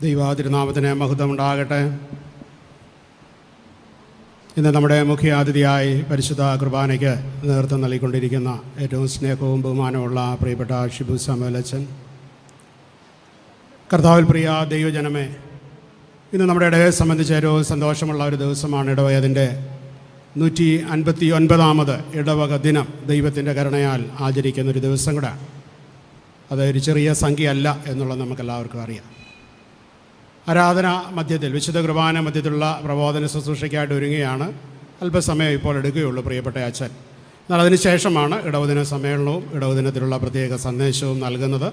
ദൈവതിരുനാമത്തിന് മഹത്വമുണ്ടാകട്ടെ. ഇന്ന് നമ്മുടെ മുഖ്യാതിഥിയായി പരിശുദ്ധ കുർബാനയ്ക്ക് നേതൃത്വം നൽകിക്കൊണ്ടിരിക്കുന്ന ഏറ്റവും സ്നേഹവും ബഹുമാനമുള്ള പ്രിയപ്പെട്ട ഷിബു സാമുവലച്ചൻ, കർത്താവിൽ പ്രിയ ദൈവജനമേ, ഇന്ന് നമ്മുടെ ഇടവയെ സംബന്ധിച്ച് ഏറ്റവും സന്തോഷമുള്ള ഒരു ദിവസമാണ്. ഇടവകതിൻ്റെ 159ാമത് ഇടവക ദിനം ദൈവത്തിൻ്റെ കരുണയാൽ ആചരിക്കുന്നൊരു ദിവസം കൂടെ. അതൊരു ചെറിയ സംഖ്യയല്ല എന്നുള്ളത് നമുക്കെല്ലാവർക്കും അറിയാം. ആരാധന മധ്യത്തിൽ, വിശുദ്ധ കുർബാന മധ്യത്തിലുള്ള പ്രബോധന ശുശ്രൂഷയ്ക്കായിട്ട് ഒരുങ്ങുകയാണ്. അല്പസമയം ഇപ്പോൾ എടുക്കുകയുള്ളൂ പ്രിയപ്പെട്ട അച്ഛൻ. എന്നാൽ അതിന് ശേഷമാണ് ഇടവദിന സമ്മേളനവും ഇടവദിനത്തിലുള്ള പ്രത്യേക സന്ദേശവും നൽകുന്നത്.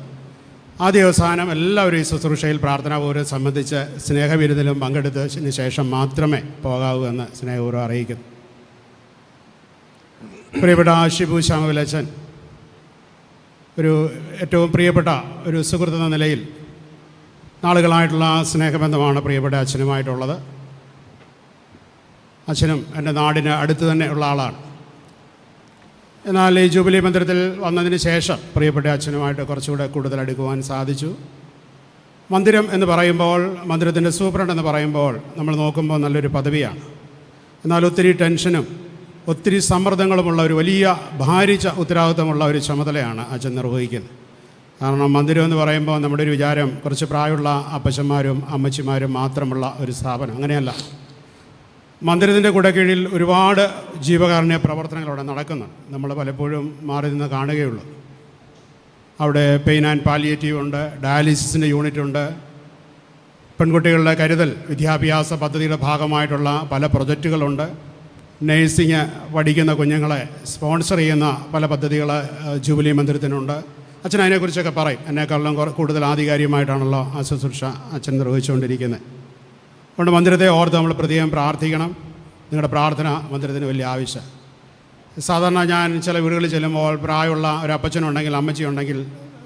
ആദ്യ അവസാനം എല്ലാവരും ഈ ശുശ്രൂഷയിൽ പ്രാർത്ഥനാപൂർവ്വം സംബന്ധിച്ച് സ്നേഹവിരുദ്ധലും പങ്കെടുത്തതിന് ശേഷം മാത്രമേ പോകാവൂ എന്ന് സ്നേഹപൂർവ്വം അറിയിക്കുന്നു. പ്രിയപ്പെട്ട ഷിബു സാമുവലച്ചൻ ഒരു ഏറ്റവും പ്രിയപ്പെട്ട ഒരു സുഹൃത്ത് എന്ന നിലയിൽ നാളുകളായിട്ടുള്ള സ്നേഹബന്ധമാണ് പ്രിയപ്പെട്ട അച്ഛനുമായിട്ടുള്ളത്. അച്ഛനും എൻ്റെ നാടിന് അടുത്ത് തന്നെ ഉള്ള ആളാണ്. എന്നാൽ ഈ ജൂബിലി മന്ദിരത്തിൽ വന്നതിന് ശേഷം പ്രിയപ്പെട്ട അച്ഛനുമായിട്ട് കുറച്ചുകൂടെ കൂടുതൽ അടുക്കുവാൻ സാധിച്ചു. മന്ദിരം എന്ന് പറയുമ്പോൾ, മന്ദിരത്തിൻ്റെ സൂപ്രണ്ട് എന്ന് പറയുമ്പോൾ നമ്മൾ നോക്കുമ്പോൾ നല്ലൊരു പദവിയാണ്. എന്നാൽ ഒത്തിരി ടെൻഷനും ഒത്തിരി സമ്മർദ്ദങ്ങളുമുള്ള ഒരു വലിയ ഭാരിച്ച ഉത്തരവാദിത്തമുള്ള ഒരു ചുമതലയാണ് അച്ഛൻ നിർവഹിക്കുന്നത്. കാരണം മന്ദിരം എന്ന് പറയുമ്പോൾ നമ്മുടെ ഒരു വിചാരം കുറച്ച് പ്രായമുള്ള അപ്പച്ചന്മാരും അമ്മച്ചിമാരും മാത്രമുള്ള ഒരു സ്ഥാപനം. അങ്ങനെയല്ല. മന്ദിരത്തിൻ്റെ കുടക്കീഴിൽ ഒരുപാട് ജീവകാരുണ്യ പ്രവർത്തനങ്ങൾ അവിടെ നടക്കുന്നുണ്ട്. നമ്മൾ പലപ്പോഴും മാറി നിന്ന് കാണുകയുള്ളൂ. അവിടെ പെയിൻ ആൻഡ് പാലിയേറ്റീവ് ഉണ്ട്, ഡയാലിസിസിൻ്റെ യൂണിറ്റ് ഉണ്ട്, പെൺകുട്ടികളുടെ കരുതൽ വിദ്യാഭ്യാസ പദ്ധതിയുടെ ഭാഗമായിട്ടുള്ള പല പ്രൊജക്റ്റുകളുണ്ട്, നേഴ്സിംഗ് പഠിക്കുന്ന കുഞ്ഞുങ്ങളെ സ്പോൺസർ ചെയ്യുന്ന പല പദ്ധതികൾ ജൂബിലി മന്ദിരത്തിനുണ്ട്. അച്ഛൻ അതിനെക്കുറിച്ചൊക്കെ പറയും. എന്നെക്കാളും കൂടുതൽ ആധികാരികമായിട്ടാണല്ലോ ആ ശുശ്രൂഷ അച്ഛൻ നിർവഹിച്ചുകൊണ്ടിരിക്കുന്നത്. അതുകൊണ്ട് മന്ദിരത്തെ ഓർത്ത് നമ്മൾ പ്രത്യേകം പ്രാർത്ഥിക്കണം. നിങ്ങളുടെ പ്രാർത്ഥന മന്ദിരത്തിന് വലിയ ആവശ്യം. സാധാരണ ഞാൻ ചില വീടുകളിൽ ചെല്ലുമ്പോൾ പ്രായമുള്ള ഒരു അപ്പച്ചനുണ്ടെങ്കിൽ അമ്മച്ചി ഉണ്ടെങ്കിൽ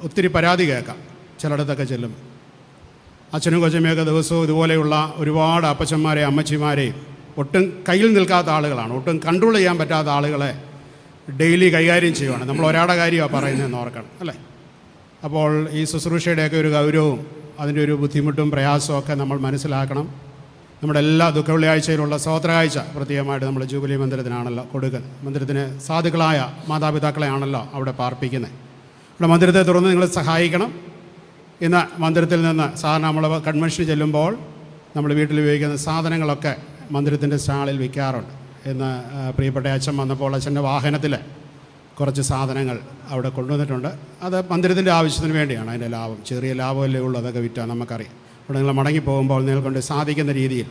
ഒത്തിരി പരാതി കേൾക്കാം. ചിലയിടത്തൊക്കെ ചെല്ലും. അച്ഛനും കൊച്ചമ്മയൊക്കെ ദിവസവും ഇതുപോലെയുള്ള ഒരുപാട് അപ്പച്ചന്മാരെയും അമ്മച്ചിമാരെയും ഒട്ടും കയ്യിൽ നിൽക്കാത്ത ആളുകളാണ്. ഒട്ടും കൺട്രോൾ ചെയ്യാൻ പറ്റാത്ത ആളുകളെ ഡെയിലി കൈകാര്യം ചെയ്യുവാണ്. നമ്മൾ ഒരാളുടെ കാര്യമാണ് പറയുന്നതെന്ന് ഓർക്കണം, അല്ലേ? അപ്പോൾ ഈ ശുശ്രൂഷയുടെയൊക്കെ ഒരു ഗൗരവവും അതിൻ്റെ ഒരു ബുദ്ധിമുട്ടും പ്രയാസവും ഒക്കെ നമ്മൾ മനസ്സിലാക്കണം. നമ്മുടെ എല്ലാ ദുഃഖവെള്ളിയാഴ്ചയിലുള്ള സ്തോത്രകാഴ്ച പ്രത്യേകമായിട്ട് നമ്മൾ ജൂബിലി മന്ദിരത്തിനാണല്ലോ കൊടുക്കുന്നത്. മന്ദിരത്തിന് സാധുക്കളായ മാതാപിതാക്കളെയാണല്ലോ അവിടെ പാർപ്പിക്കുന്നത്. ഇവിടെ മന്ദിരത്തെ തുറന്ന് നിങ്ങൾ സഹായിക്കണം. ഇന്ന് മന്ദിരത്തിൽ നിന്ന് സാധാരണ നമ്മൾ കൺവെൻഷന് ചെല്ലുമ്പോൾ നമ്മൾ വീട്ടിൽ ഉപയോഗിക്കുന്ന സാധനങ്ങളൊക്കെ മന്ദിരത്തിൻ്റെ സ്റ്റാളിൽ വിൽക്കാറുണ്ട്. ഇന്ന് പ്രിയപ്പെട്ട അച്ഛൻ വന്നപ്പോൾ അച്ഛൻ്റെ വാഹനത്തിൽ കുറച്ച് സാധനങ്ങൾ അവിടെ കൊണ്ടുവന്നിട്ടുണ്ട്. അത് മന്ദിരത്തിൻ്റെ ആവശ്യത്തിന് വേണ്ടിയാണ്. അതിൻ്റെ ലാഭം, ചെറിയ ലാഭമല്ലേ ഉള്ളൂ, അതൊക്കെ വിറ്റാൽ നമുക്കറിയാം. അവിടെ നിങ്ങൾ മടങ്ങിപ്പോകുമ്പോൾ നിങ്ങൾക്കൊണ്ട് സാധിക്കുന്ന രീതിയിൽ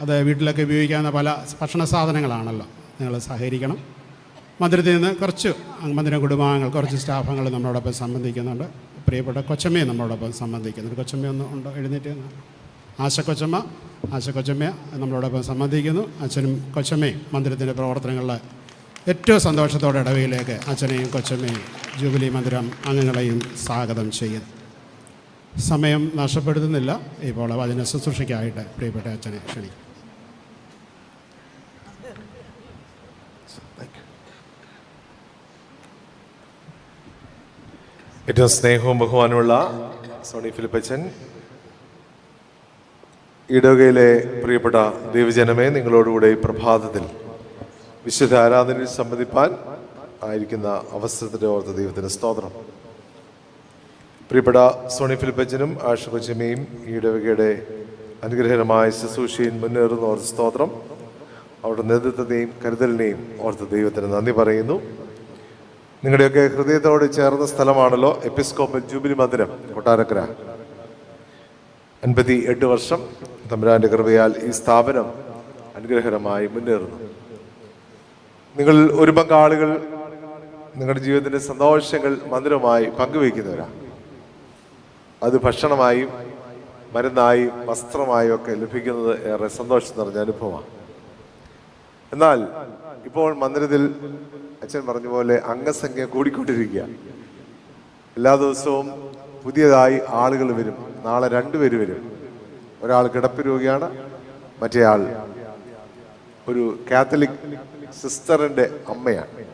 അത് വീട്ടിലൊക്കെ ഉപയോഗിക്കാവുന്ന പല ഭക്ഷണ സാധനങ്ങളാണല്ലോ, നിങ്ങൾ സഹകരിക്കണം. മന്ദിരത്തിൽ നിന്ന് കുറച്ച് മന്ദിര കുടുംബാംഗങ്ങൾ, കുറച്ച് സ്റ്റാഫുകൾ നമ്മളോടൊപ്പം സംബന്ധിക്കുന്നുണ്ട്. പ്രിയപ്പെട്ട കൊച്ചമ്മയും നമ്മളോടൊപ്പം സംബന്ധിക്കുന്നുണ്ട്. കൊച്ചമ്മയൊന്നും ഉണ്ടോ? എഴുന്നേറ്റ് ആശക്കൊച്ചമ്മ നമ്മളോടൊപ്പം സംബന്ധിക്കുന്നു. അച്ഛനും കൊച്ചമ്മയും മന്ദിരത്തിൻ്റെ പ്രവർത്തനങ്ങളിൽ ഏറ്റവും സന്തോഷത്തോടെ ഇടവയിലേക്ക് അച്ഛനെയും കൊച്ചമ്മയും ജൂബിലി മന്ദിരം അംഗങ്ങളെയും സ്വാഗതം ചെയ്യുന്നു. സമയം നഷ്ടപ്പെടുത്തുന്നില്ല. ഇപ്പോൾ വചന ശുശ്രൂഷയ്ക്കായിട്ട് പ്രിയപ്പെട്ട അച്ഛനെ ക്ഷണിക്കും. ഏറ്റവും സ്നേഹവും ബഹുമാനമുള്ള സോണി ഫിലിപ്പച്ചൻ, ഇടവകയിലെ പ്രിയപ്പെട്ട ദൈവജനമേ, നിങ്ങളോടുകൂടെ ഈ പ്രഭാതത്തിൽ വിശുദ്ധ ആരാധനയിൽ സംബന്ധിപ്പാൻ ആയിരിക്കുന്ന അവസരത്തിൻ്റെ ഓർത്ത് ദൈവത്തിന് സ്തോത്രം. പ്രിയപ്പെട്ട സോണി ഫിലിപ്പച്ചനും ആഷ കൊച്ചമ്മയും ഈ ഇടവകയുടെ അനുഗ്രഹകരമായ ശുശ്രൂഷയിൽ മുന്നേറുന്ന ഓർത്ത് സ്തോത്രം. അവരുടെ നേതൃത്വത്തെയും കരുതലിനെയും ഓർത്ത് ദൈവത്തിന് നന്ദി പറയുന്നു. നിങ്ങളുടെയൊക്കെ ഹൃദയത്തോട് ചേർന്ന സ്ഥലമാണല്ലോ എപ്പിസ്കോപ്പൽ ജൂബിലി മന്ദിരം കൊട്ടാരക്കര. 58 വർഷം തമ്പുരാന്റെ കൃപയാൽ ഈ സ്ഥാപനം അനുഗ്രഹകരമായി മുന്നേറുന്നു. നിങ്ങൾ ഒരു പങ്ക് ആളുകൾ നിങ്ങളുടെ ജീവിതത്തിൻ്റെ സന്തോഷങ്ങൾ മന്ദിരവുമായി പങ്കുവയ്ക്കുന്നവരാണ്. അത് ഭക്ഷണമായും മരുന്നായും വസ്ത്രമായും ഒക്കെ ലഭിക്കുന്നത് ഏറെ സന്തോഷം നിറഞ്ഞ അനുഭവമാണ്. എന്നാൽ ഇപ്പോൾ മന്ദിരത്തിൽ അച്ഛൻ പറഞ്ഞ പോലെ അംഗസംഖ്യ കൂടിക്കൊണ്ടിരിക്കുക. എല്ലാ ദിവസവും പുതിയതായി ആളുകൾ വരും. നാളെ 2 പേര് വരും. ഒരാൾ കിടപ്പ് രോഗിയാണ്, മറ്റേയാൾ ഒരു കാത്തലിക് സിസ്റ്ററിൻ്റെ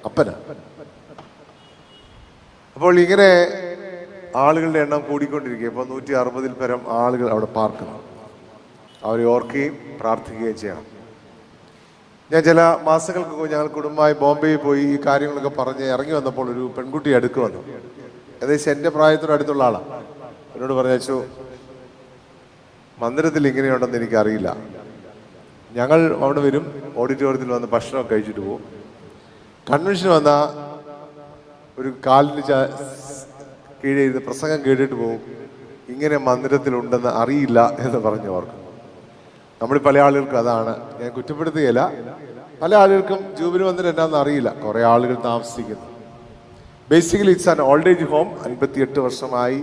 അപ്പനാണ്. അപ്പോൾ ഇങ്ങനെ ആളുകളുടെ എണ്ണം കൂടിക്കൊണ്ടിരിക്കുക. ഇപ്പോൾ 160-ൽ പരം ആളുകൾ അവിടെ പാർക്കുന്നു. അവരെ ഓർക്കുകയും പ്രാർത്ഥിക്കുകയും ചെയ്യണം. ഞാൻ ചില മാസങ്ങൾക്ക് മുമ്പ് ഞങ്ങൾ കുടുംബമായി ബോംബെയിൽ പോയി ഈ കാര്യങ്ങളൊക്കെ പറഞ്ഞ് ഇറങ്ങി വന്നപ്പോൾ ഒരു പെൺകുട്ടി അടുക്ക് വന്നു. ഏകദേശം എൻ്റെ പ്രായത്തിനടുത്തുള്ള ആളാണ്. എന്നോട് പറഞ്ഞു, മന്ദിരത്തിൽ ഇങ്ങനെയുണ്ടെന്ന് എനിക്കറിയില്ല. ഞങ്ങൾ അവിടെ വരും, ഓഡിറ്റോറിയത്തിൽ വന്ന് ഭക്ഷണമൊക്കെ കഴിച്ചിട്ട് പോകും. കൺവെൻഷൻ വന്ന ഒരു കാലിന് കീഴെ ഇരുന്ന് പ്രസംഗം കേട്ടിട്ട് പോകും. ഇങ്ങനെ മന്ദിരത്തിലുണ്ടെന്ന് അറിയില്ല എന്ന് പറഞ്ഞു ഓർക്കും. നമ്മൾ പല ആളുകൾക്കും അതാണ്. ഞാൻ കുറ്റപ്പെടുത്തുകയില്ല. പല ആളുകൾക്കും ജൂബിലി മന്ദിരം എന്നാന്ന് അറിയില്ല. കുറേ ആളുകൾ താമസിക്കുന്നു. Basically it's an old age home. 58 വർഷമായി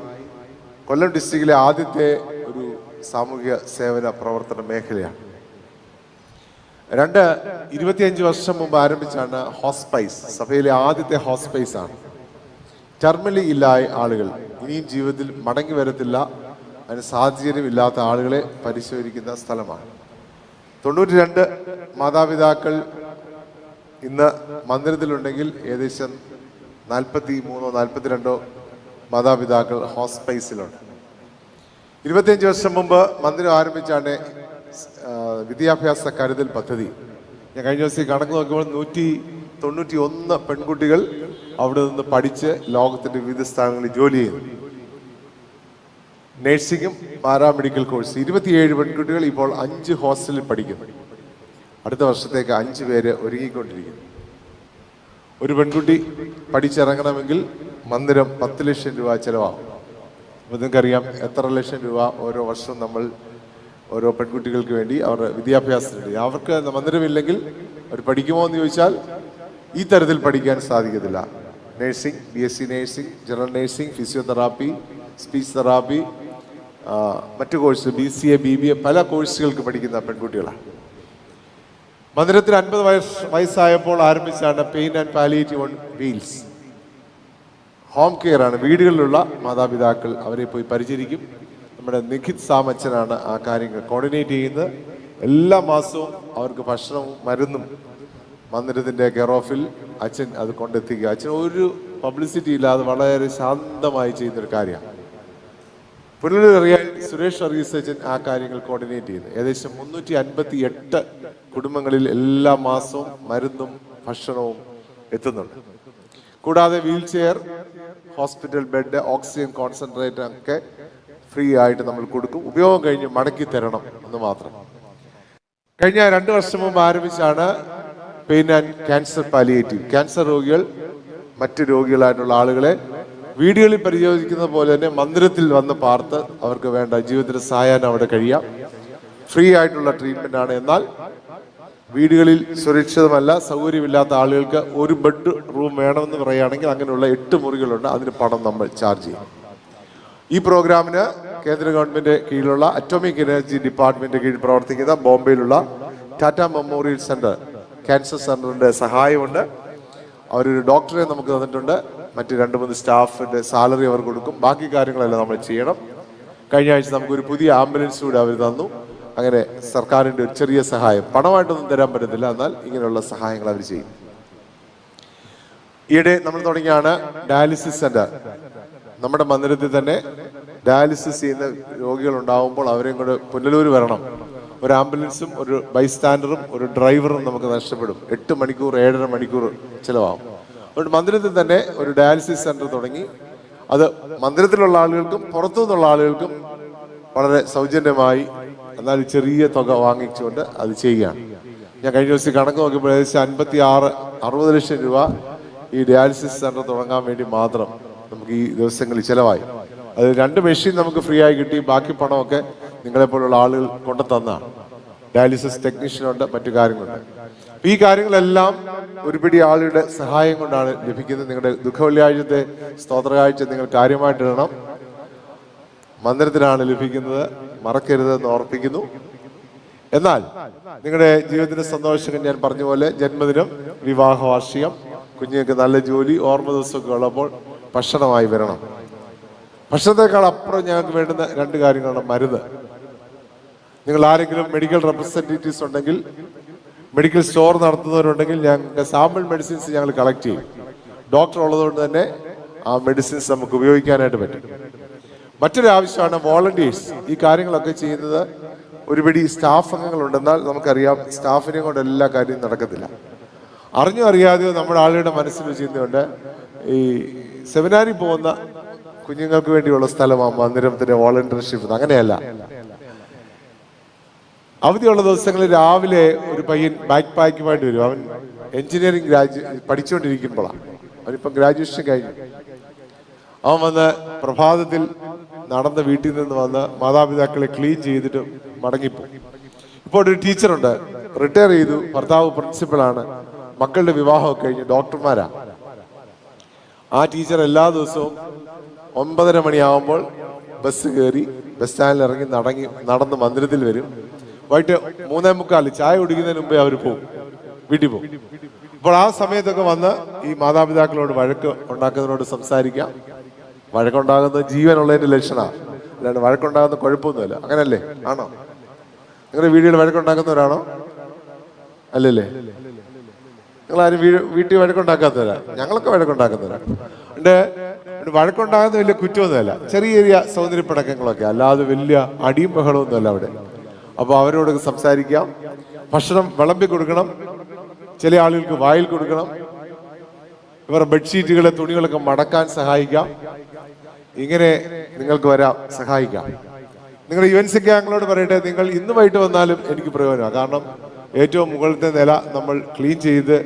കൊല്ലം ഡിസ്ട്രിക്റ്റിലെ ആദ്യത്തെ ഒരു സാമൂഹിക സേവന പ്രവർത്തന മേഖലയാണ്. 25 വർഷം മുമ്പ് ആരംഭിച്ചാണ് ഹോസ്പൈസ്. സഭയിലെ ആദ്യത്തെ ഹോസ്പൈസ് ആണ്. ടെർമിനലി ഇല്ലായ ആളുകൾ, ഇനിയും ജീവിതത്തിൽ മടങ്ങി വരത്തില്ല, അതിന് സാഹചര്യമില്ലാത്ത ആളുകളെ പരിശോധിക്കുന്ന സ്ഥലമാണ്. 92 മാതാപിതാക്കൾ ഇന്ന് മന്ദിരത്തിലുണ്ടെങ്കിൽ ഏകദേശം 43-42 മാതാപിതാക്കൾ ഹോസ്പൈസിലുണ്ട്. 25 വർഷം മുമ്പ് മന്ദിരം ആരംഭിച്ചാണ് വിദ്യാഭ്യാസ കരുതൽ പദ്ധതി. ഞാൻ കഴിഞ്ഞ ദിവസം കണക്ക് നോക്കുമ്പോൾ 191 പെൺകുട്ടികൾ അവിടെ നിന്ന് പഠിച്ച് ലോകത്തിന്റെ വിവിധ സ്ഥാനങ്ങളിൽ ജോലി ചെയ്യുന്നു. നഴ്സിംഗും പാരാമെഡിക്കൽ കോഴ്സ് 27 പെൺകുട്ടികൾ ഇപ്പോൾ 5 ഹോസ്റ്റലിൽ പഠിക്കുന്നു. അടുത്ത വർഷത്തേക്ക് 5 പേര് ഒരുങ്ങിക്കൊണ്ടിരിക്കുന്നു. ഒരു പെൺകുട്ടി പഠിച്ചിറങ്ങണമെങ്കിൽ മന്ദിരം 10 ലക്ഷം രൂപ ചിലവാകും. അപ്പോൾ നിങ്ങൾക്കറിയാം എത്ര ലക്ഷം രൂപ ഓരോ വർഷം നമ്മൾ ഓരോ പെൺകുട്ടികൾക്ക് വേണ്ടി അവരുടെ വിദ്യാഭ്യാസത്തിന് വേണ്ടി. അവർക്ക് മന്ദിരമില്ലെങ്കിൽ അവർ പഠിക്കുമോ എന്ന് ചോദിച്ചാൽ ഈ തരത്തിൽ പഠിക്കാൻ സാധിക്കത്തില്ല. Nursing, BSc nursing, general nursing, physiotherapy, speech therapy, മറ്റു കോഴ്സ് BCA, BBA പല കോഴ്സുകൾക്ക് പഠിക്കുന്ന പെൺകുട്ടികളാണ്. മന്ദിരത്തിൽ 50 വയസ്സായപ്പോൾ ആരംഭിച്ചാണ് pain and palliative on wheels. Home care ആണ്. വീടുകളിലുള്ള മാതാപിതാക്കൾ അവരെ പോയി പരിചരിക്കും. നമ്മുടെ നിഖിത് സാമച്ചനാണ് ആ കാര്യങ്ങൾ കോർഡിനേറ്റ് ചെയ്യുന്നത്. എല്ലാ മാസവും അവർക്ക് ഭക്ഷണവും മരുന്നും മന്ദിരത്തിൻ്റെ കെയർ ഓഫിൽ അച്ഛൻ അത് കൊണ്ടെത്തിക്കുക. അച്ഛൻ ഒരു പബ്ലിസിറ്റി ഇല്ലാതെ വളരെ ശാന്തമായി ചെയ്യുന്നൊരു കാര്യമാണ്. പുനലൂർ സുരേഷ് വർഗീസ് അച്ഛൻ ആ കാര്യങ്ങൾ കോർഡിനേറ്റ് ചെയ്യുന്നത്. ഏകദേശം 358 കുടുംബങ്ങളിൽ എല്ലാ മാസവും മരുന്നും ഭക്ഷണവും എത്തുന്നുണ്ട്. കൂടാതെ wheel chair, hospital bed, oxygen concentrator ഒക്കെ ഫ്രീ ആയിട്ട് നമ്മൾ കൊടുക്കും. ഉപയോഗം കഴിഞ്ഞ് മടക്കി തരണം എന്ന് മാത്രം. കഴിഞ്ഞ 2 വർഷം മുമ്പ് ആരംഭിച്ചാണ് pain and cancer palliative. Cancer രോഗികൾ, മറ്റ് രോഗികളായിട്ടുള്ള ആളുകളെ വീടുകളിൽ പരിശോധിക്കുന്ന പോലെ തന്നെ മന്ദിരത്തിൽ വന്ന് പാർത്ത് അവർക്ക് വേണ്ട ജീവിതത്തിന് സഹായം അവിടെ കഴിയാം. ഫ്രീ ആയിട്ടുള്ള ട്രീറ്റ്മെന്റ് ആണ്. എന്നാൽ വീടുകളിൽ സുരക്ഷിതമല്ല, സൗകര്യമില്ലാത്ത ആളുകൾക്ക് ഒരു ബെഡ് റൂം വേണമെന്ന് പറയുകയാണെങ്കിൽ അങ്ങനെയുള്ള 8 മുറികളുണ്ട്. അതിന് പണം നമ്മൾ ചാർജ് ചെയ്യും. ഈ പ്രോഗ്രാമിന് കേന്ദ്ര ഗവൺമെന്റ് കീഴിലുള്ള അറ്റോമിക് എനർജി ഡിപ്പാർട്ട്മെന്റ് കീഴിൽ പ്രവർത്തിക്കുന്ന ബോംബെയിലുള്ള ടാറ്റ മെമ്മോറിയൽ സെന്റർ ക്യാൻസർ സെന്ററിന്റെ സഹായമുണ്ട്. അവരൊരു ഡോക്ടറെ നമുക്ക് തന്നിട്ടുണ്ട്. മറ്റ് 2-3 സ്റ്റാഫിന്റെ സാലറി അവർ കൊടുക്കും. ബാക്കി കാര്യങ്ങളെല്ലാം നമ്മൾ ചെയ്യണം. കഴിഞ്ഞ ആഴ്ച നമുക്കൊരു പുതിയ ആംബുലൻസ് കൂടെ അവർ തന്നു. അങ്ങനെ സർക്കാരിൻ്റെ ഒരു ചെറിയ സഹായം, പണമായിട്ടൊന്നും തരാൻ പറ്റത്തില്ല, എന്നാൽ ഇങ്ങനെയുള്ള സഹായങ്ങൾ അവർ ചെയ്യും. ഈയിടെ നമ്മൾ തുടങ്ങിയാണ് ഡയാലിസിസ് സെന്റർ. നമ്മുടെ മന്ദിരത്തിൽ തന്നെ ഡയാലിസിസ് ചെയ്യുന്ന രോഗികൾ ഉണ്ടാവുമ്പോൾ അവരെയും കൂടെ പുനലൂർ വരണം. ഒരു ആംബുലൻസും ഒരു ബൈസ്റ്റാൻഡറും ഒരു ഡ്രൈവറും നമുക്ക് നഷ്ടപ്പെടും. 8 മണിക്കൂർ 7.5 മണിക്കൂർ ചിലവാകും. അതുകൊണ്ട് മന്ദിരത്തിൽ തന്നെ ഒരു ഡയാലിസിസ് സെന്റർ തുടങ്ങി. അത് മന്ദിരത്തിലുള്ള ആളുകൾക്കും പുറത്തുനിന്നുള്ള ആളുകൾക്കും വളരെ സൗജന്യമായി, എന്നാൽ ചെറിയ തുക വാങ്ങിച്ചുകൊണ്ട് അത് ചെയ്യുകയാണ്. ഞാൻ കഴിഞ്ഞ ദിവസം കണക്ക് നോക്കിയപ്പോൾ ഏകദേശം 56-60 ലക്ഷം രൂപ ഈ ഡയാലിസിസ് സെന്റർ തുടങ്ങാൻ വേണ്ടി മാത്രം നമുക്ക് ഈ ദിവസങ്ങളിൽ ചിലവായി. അത് 2 മെഷീൻ നമുക്ക് ഫ്രീ ആയി കിട്ടി. ബാക്കി പണമൊക്കെ നിങ്ങളെപ്പോലുള്ള ആളുകൾ കൊണ്ടു തന്നാണ്. ഡയാലിസിസ് ടെക്നീഷ്യനുണ്ട്, മറ്റു കാര്യങ്ങളുണ്ട്. ഈ കാര്യങ്ങളെല്ലാം ഒരുപിടി ആളുകളുടെ സഹായം കൊണ്ടാണ് ലഭിക്കുന്നത്. നിങ്ങളുടെ ദുഃഖവെള്ളിയാഴ്ചത്തെ സ്തോത്രകാഴ്ച നിങ്ങൾ കാര്യമായിട്ടിടണം. മന്ദിരത്തിലാണ് ലഭിക്കുന്നത്, മറക്കരുതെന്ന് ഓർപ്പിക്കുന്നു. എന്നാൽ നിങ്ങളുടെ ജീവിതത്തിന്റെ സന്തോഷം ഞാൻ പറഞ്ഞ പോലെ ജന്മദിനം, വിവാഹ വാർഷികം, കുഞ്ഞുങ്ങൾക്ക് നല്ല ജോലി, ഓർമ്മ ദിവസമൊക്കെ ഉള്ളപ്പോൾ ഭക്ഷണമായി വരണം. ഭക്ഷണത്തെക്കാൾ അപ്പുറം ഞങ്ങൾക്ക് വേണ്ടുന്ന 2 കാര്യങ്ങളാണ് മരുന്ന്. നിങ്ങൾ ആരെങ്കിലും മെഡിക്കൽ റെപ്രസെൻറ്റേറ്റീവ്സ് ഉണ്ടെങ്കിൽ, മെഡിക്കൽ സ്റ്റോർ നടത്തുന്നവരുണ്ടെങ്കിൽ ഞങ്ങൾക്ക് സാമ്പിൾ മെഡിസിൻസ് ഞങ്ങൾ കളക്ട് ചെയ്യും. ഡോക്ടർ ഉള്ളതുകൊണ്ട് തന്നെ ആ മെഡിസിൻസ് നമുക്ക് ഉപയോഗിക്കാനായിട്ട് പറ്റും. മറ്റൊരു ആവശ്യമാണ് വോളണ്ടിയേഴ്സ്. ഈ കാര്യങ്ങളൊക്കെ ചെയ്യുന്നത് ഒരുപടി സ്റ്റാഫ് അംഗങ്ങളുണ്ടെന്നാൽ നമുക്കറിയാം സ്റ്റാഫിനെ കൊണ്ട് എല്ലാ കാര്യവും നടക്കത്തില്ല. അറിഞ്ഞോ അറിയാതെയോ നമ്മുടെ ആളുകളുടെ മനസ്സിൽ ചെയ്യുന്നുണ്ട്. ഈ സെമിനാരിൽ പോകുന്ന കുഞ്ഞുങ്ങൾക്ക് വേണ്ടിയുള്ള സ്ഥലമാണ് മന്ദിരത്തിന്റെ വോളണ്ടിയർഷിപ്പ്. അങ്ങനെയല്ല. അവധിയുള്ള ദിവസങ്ങളിൽ രാവിലെ ഒരു പയ്യൻ ബാക്ക് പാക്കുമായിട്ട് വരും. അവൻ എഞ്ചിനീയറിംഗ് പഠിച്ചുകൊണ്ടിരിക്കുമ്പോഴാണ്. അവനിപ്പം ഗ്രാജുവേഷൻ കഴിഞ്ഞു. അവൻ വന്ന് പ്രഭാതത്തിൽ നടന്ന വീട്ടിൽ നിന്ന് വന്ന് മാതാപിതാക്കളെ ക്ലീൻ ചെയ്തിട്ട് മടങ്ങിപ്പോകും. ഇപ്പോൾ ഒരു ടീച്ചറുണ്ട്, റിട്ടയർ ചെയ്തു, ഭർത്താവ് പ്രിൻസിപ്പളാണ്, മക്കളുടെ വിവാഹമൊക്കെ കഴിഞ്ഞ് ഡോക്ടർമാരാ. ആ ടീച്ചർ എല്ലാ ദിവസവും 9:30 മണിയാവുമ്പോൾ ബസ് കയറി ബസ് സ്റ്റാൻഡിൽ ഇറങ്ങി നടന്ന് മന്ദിരത്തിൽ വരും. വൈകിട്ട് 3:45 ചായ കുടിക്കുന്നതിന് മുമ്പേ അവർ പോകും, വീട്ടിൽ പോകും. അപ്പോൾ ആ സമയത്തൊക്കെ വന്ന് ഈ മാതാപിതാക്കളോട് വഴക്ക് ഉണ്ടാക്കുന്നതിനോട് സംസാരിക്കാം. വഴക്കുണ്ടാകുന്നത് ജീവനുള്ളതിന്റെ ലക്ഷണമാണ്, അല്ലാണ്ട് വഴക്കുണ്ടാകുന്ന കുഴപ്പമൊന്നുമില്ല. അങ്ങനല്ലേ? ആണോ? നിങ്ങളുടെ വീടുകളിൽ വഴക്കുണ്ടാക്കുന്നവരാണോ? അല്ലല്ലേ? നിങ്ങളാരും വീട്ടിൽ വഴക്കുണ്ടാക്കാത്തവരാ? ഞങ്ങളൊക്കെ വഴക്കുണ്ടാക്കുന്നവരാ. വഴക്കുണ്ടാകുന്ന വലിയ കുറ്റമൊന്നുമല്ല, ചെറിയ ചെറിയ സൗന്ദര്യപ്പടക്കങ്ങളൊക്കെ, അല്ലാതെ വലിയ അടിയും ബഹളമൊന്നുമല്ല അവിടെ. അപ്പോൾ അവരോട് സംസാരിക്കാം, ഭക്ഷണം വിളമ്പി കൊടുക്കണം, ചില ആളുകൾക്ക് വായിൽ കൊടുക്കണം, ഇവരുടെ ബെഡ്ഷീറ്റുകളെ തുണികളൊക്കെ മടക്കാൻ സഹായിക്കാം. ഇങ്ങനെ നിങ്ങൾക്ക് വരാം, സഹായിക്കാം. നിങ്ങളുടെ യുഎൻസിക്ക് ഞങ്ങളോട് പറയട്ടെ, നിങ്ങൾ ഇന്ന് വൈകിട്ട് വന്നാലും എനിക്ക് പ്രയോജനമാണ്. കാരണം ഏറ്റവും മുകളിലത്തെ നില നമ്മൾ ക്ലീൻ ചെയ്ത്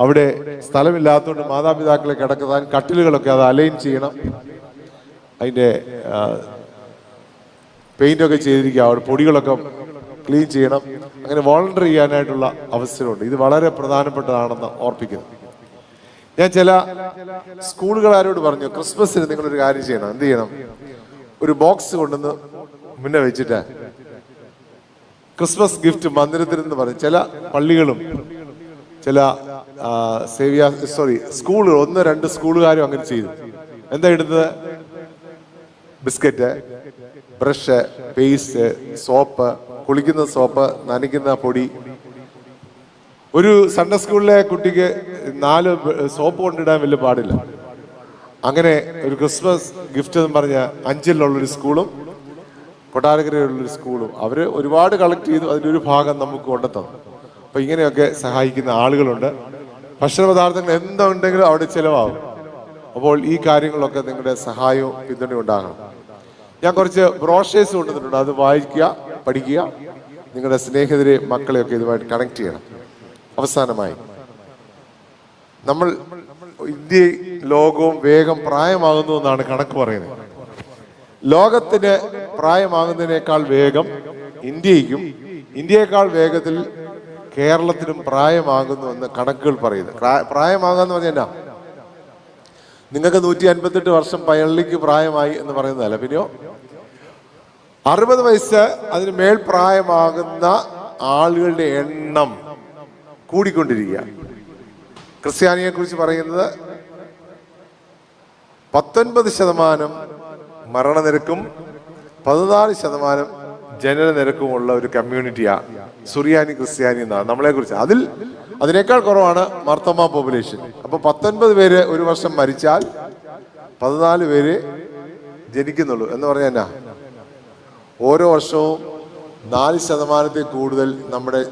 അവിടെ സ്ഥലമില്ലാത്തതുകൊണ്ട് മാതാപിതാക്കളെ കിടക്കാൻ കട്ടിലുകളൊക്കെ അത് അലൈൻ ചെയ്യണം. അതിൻ്റെ പെയിന്റൊക്കെ ചെയ്തിരിക്കുക, അവിടെ പൊടികളൊക്കെ ക്ലീൻ ചെയ്യണം. അങ്ങനെ വോളണ്ടറി ചെയ്യാനായിട്ടുള്ള അവസരമുണ്ട്. ഇത് വളരെ പ്രധാനപ്പെട്ടതാണെന്ന് ഓർപ്പിക്കുന്നു. ഞാൻ ചില സ്കൂളുകാരോട് പറഞ്ഞു, ക്രിസ്മസിന് നിങ്ങളൊരു കാര്യം ചെയ്യണം. എന്ത് ചെയ്യണം? ഒരു ബോക്സ് കൊണ്ടുവന്ന് മുന്നേ വെച്ചിട്ട് ക്രിസ്മസ് ഗിഫ്റ്റ് മന്ദിരത്തിൽ നിന്ന് പറയും. ചില പള്ളികളും ചില സ്കൂളുകൾ, 1-2 സ്കൂളുകാരും അങ്ങനെ ചെയ്തു. എന്താ ഇടുന്നത്? ബിസ്ക്കറ്റ്, ബ്രഷ്, പേസ്റ്റ്, സോപ്പ്, കുളിക്കുന്ന സോപ്പ്, നനയ്ക്കുന്ന പൊടി. ഒരു സൺഡേ സ്കൂളിലെ കുട്ടിക്ക് 4 സോപ്പ് കൊണ്ടിടാൻ വലിയ പാടില്ല. അങ്ങനെ ഒരു ക്രിസ്മസ് ഗിഫ്റ്റ് എന്ന് പറഞ്ഞ അഞ്ചലിലുള്ളൊരു സ്കൂളും കൊട്ടാരക്കരയിലുള്ളൊരു സ്കൂളും അവർ ഒരുപാട് കളക്ട് ചെയ്തു. അതിലൊരു ഭാഗം നമുക്ക് കൊണ്ടെത്തണം. അപ്പം ഇങ്ങനെയൊക്കെ സഹായിക്കുന്ന ആളുകളുണ്ട്. ഭക്ഷണ പദാർത്ഥങ്ങൾ എന്തുണ്ടെങ്കിലും അവിടെ ചിലവാകും. അപ്പോൾ ഈ കാര്യങ്ങളൊക്കെ നിങ്ങളുടെ സഹായവും പിന്തുണയും ഉണ്ടാകണം. ഞാൻ കുറച്ച് ബ്രോഷേഴ്സ് കൊണ്ടുവന്നിട്ടുണ്ട്, അത് വായിക്കുക, പഠിക്കുക. നിങ്ങളുടെ സ്നേഹിതരെ, മക്കളെയൊക്കെ ഇതുമായിട്ട് കണക്ട് ചെയ്യണം. അവസാനമായി, നമ്മൾ ഇന്ത്യ ലോകവും വേഗം പ്രായമാകുന്നു എന്നാണ് കണക്ക് പറയുന്നത്. ലോകത്തിന് പ്രായമാകുന്നതിനേക്കാൾ വേഗം ഇന്ത്യയ്ക്കും, ഇന്ത്യയേക്കാൾ വേഗത്തിൽ കേരളത്തിനും പ്രായമാകുന്നു എന്ന് കണക്കുകൾ പറയുന്നത്. പ്രായമാകാന്ന് പറഞ്ഞാൽ എന്നാ? നിങ്ങൾക്ക് 158 വർഷം പള്ളിക്ക് പ്രായമായി എന്ന് പറയുന്നതല്ല. പിന്നെയോ 60 വയസ്സ് അതിന് മേൽ പ്രായമാകുന്ന ആളുകളുടെ എണ്ണം കൂടിക്കൊണ്ടിരിക്കുക. ക്രിസ്ത്യാനിയെ കുറിച്ച് പറയുന്നത് 19% മരണനിരക്കും 14% ജനന നിരക്കുമുള്ള ഒരു കമ്മ്യൂണിറ്റിയാണ് സുറിയാനി ക്രിസ്ത്യാനി എന്നാണ് നമ്മളെ കുറിച്ച്. അതിനേക്കാൾ കുറവാണ് മാർത്തോമാ പോപ്പുലേഷൻ. അപ്പൊ 19 പേര് ഒരു വർഷം മരിച്ചാൽ 14 പേര് ജനിക്കുന്നുള്ളൂ എന്ന് പറഞ്ഞാൽ എന്നാ? ഓരോ വർഷവും 4% കൂടുതൽ നമ്മുടെ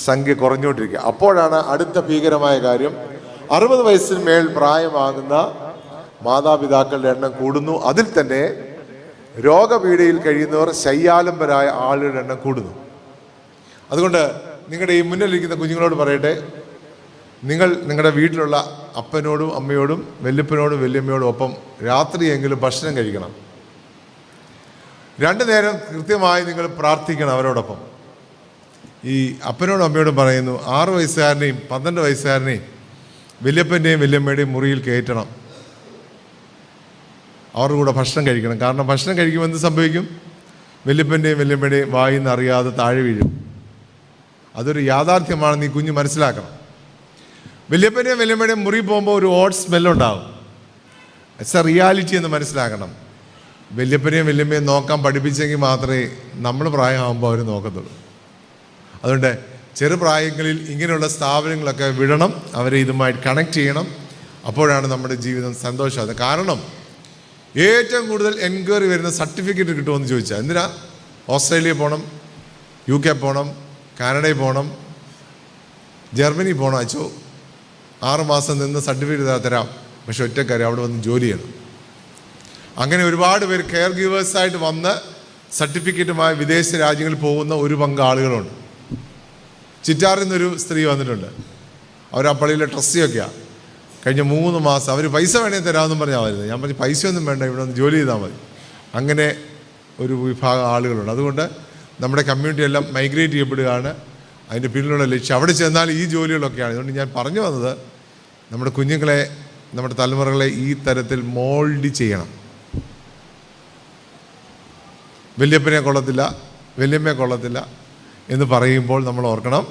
സംഖ്യ കുറഞ്ഞുകൊണ്ടിരിക്കുക. അപ്പോഴാണ് അടുത്ത ഭീകരമായ കാര്യം, 60 വയസ്സിന് മേൽ പ്രായമാകുന്ന മാതാപിതാക്കളുടെ എണ്ണം കൂടുന്നു. അതിൽ തന്നെ രോഗപീഠയിൽ കഴിയുന്നവർ, ശയ്യാലംബരായ ആളുകളുടെ എണ്ണം കൂടുന്നു. അതുകൊണ്ട് നിങ്ങളുടെ ഈ മുന്നിലിരിക്കുന്ന കുഞ്ഞുങ്ങളോട് പറയട്ടെ, നിങ്ങൾ നിങ്ങളുടെ വീട്ടിലുള്ള അപ്പനോടും അമ്മയോടും വല്യപ്പനോടും വല്യമ്മയോടും ഒപ്പം രാത്രിയെങ്കിലും ഭക്ഷണം കഴിക്കണം. 2 നേരം കൃത്യമായി നിങ്ങൾ പ്രാർത്ഥിക്കണം അവരോടൊപ്പം. ഈ അപ്പനോടും അമ്മയോടും പറയുന്നു, 6 വയസ്സുകാരനെയും 12 വയസ്സുകാരനെയും വല്യപ്പൻ്റെയും വല്യമ്മയുടെയും മുറിയിൽ കയറ്റണം. അവരുടെ കൂടെ ഭക്ഷണം കഴിക്കണം. കാരണം ഭക്ഷണം കഴിക്കുമ്പോൾ എന്ത് സംഭവിക്കും? വല്യപ്പൻ്റെയും വല്യമ്മയുടെയും വായിൽ നിന്ന് അറിയാതെ താഴെ വീഴും. അതൊരു യാഥാർത്ഥ്യമാണെന്ന് ഈ കുഞ്ഞ് മനസ്സിലാക്കണം. വല്യപ്പൻ്റെയും വല്യമ്മയുടെയും മുറി പോകുമ്പോൾ ഒരു ഓഡ് സ്മെല്ലുണ്ടാകും. ഇറ്റ്സ് എ റിയാലിറ്റി എന്ന് മനസ്സിലാക്കണം. വല്യപ്പനെയും വല്യമ്മയും നോക്കാൻ പഠിപ്പിച്ചെങ്കിൽ മാത്രമേ നമ്മൾ പ്രായമാകുമ്പോൾ അവർ നോക്കത്തുള്ളൂ. അതുകൊണ്ട് ചെറുപ്രായങ്ങളിൽ ഇങ്ങനെയുള്ള സ്ഥാപനങ്ങളൊക്കെ വിടണം, അവരെ ഇതുമായിട്ട് കണക്ട് ചെയ്യണം. അപ്പോഴാണ് നമ്മുടെ ജീവിതം സന്തോഷമാകുന്നത്. കാരണം ഏറ്റവും കൂടുതൽ എൻക്വയറി വരുന്ന സർട്ടിഫിക്കറ്റ് കിട്ടുമെന്ന് ചോദിച്ചാൽ എന്തിനാ? ഓസ്ട്രേലിയ പോകണം, UK പോകണം, കാനഡയിൽ പോകണം, ജർമ്മനി പോകണം. അച്ചോ 6 മാസം നിന്ന് സർട്ടിഫിക്കറ്റ് തരാം, പക്ഷെ ഒറ്റക്കാര്യം അവിടെ വന്ന് ജോലി ചെയ്യണം. അങ്ങനെ ഒരുപാട് പേര് കെയർ ഗീവേഴ്സായിട്ട് വന്ന് സർട്ടിഫിക്കറ്റുമായി വിദേശ രാജ്യങ്ങളിൽ പോകുന്ന ഒരു പങ്ക് ആളുകളുണ്ട്. ചിറ്റാറിൽ നിന്നൊരു സ്ത്രീ വന്നിട്ടുണ്ട്. അവർ ആ പള്ളിയിലെ ട്രസ്റ്റിയൊക്കെയാണ്. കഴിഞ്ഞ 3 മാസം അവർ പൈസ വേണേൽ തരാമെന്നും പറഞ്ഞാൽ വരുന്നത്. ഞാൻ പറഞ്ഞു പൈസയൊന്നും വേണ്ട, ഇവിടെ ഒന്ന് ജോലി ചെയ്താൽ മതി. അങ്ങനെ ഒരു വിഭാഗം ആളുകളുണ്ട്. അതുകൊണ്ട് നമ്മുടെ കമ്മ്യൂണിറ്റി എല്ലാം മൈഗ്രേറ്റ് ചെയ്യപ്പെടുകയാണ്. അതിൻ്റെ പിന്നിലുള്ള ലക്ഷ്യം അവിടെ ചെന്നാൽ ഈ ജോലികളൊക്കെയാണ്. അതുകൊണ്ട് ഞാൻ പറഞ്ഞു വന്നത്, നമ്മുടെ കുഞ്ഞുങ്ങളെ, നമ്മുടെ തലമുറകളെ ഈ തരത്തിൽ മോൾഡ് ചെയ്യണം. വല്യപ്പനെ കൊള്ളത്തില്ല, വല്യമ്മയെ കൊള്ളത്തില്ല എന്ന് പറയുമ്പോൾ നമ്മൾ ഓർക്കണം,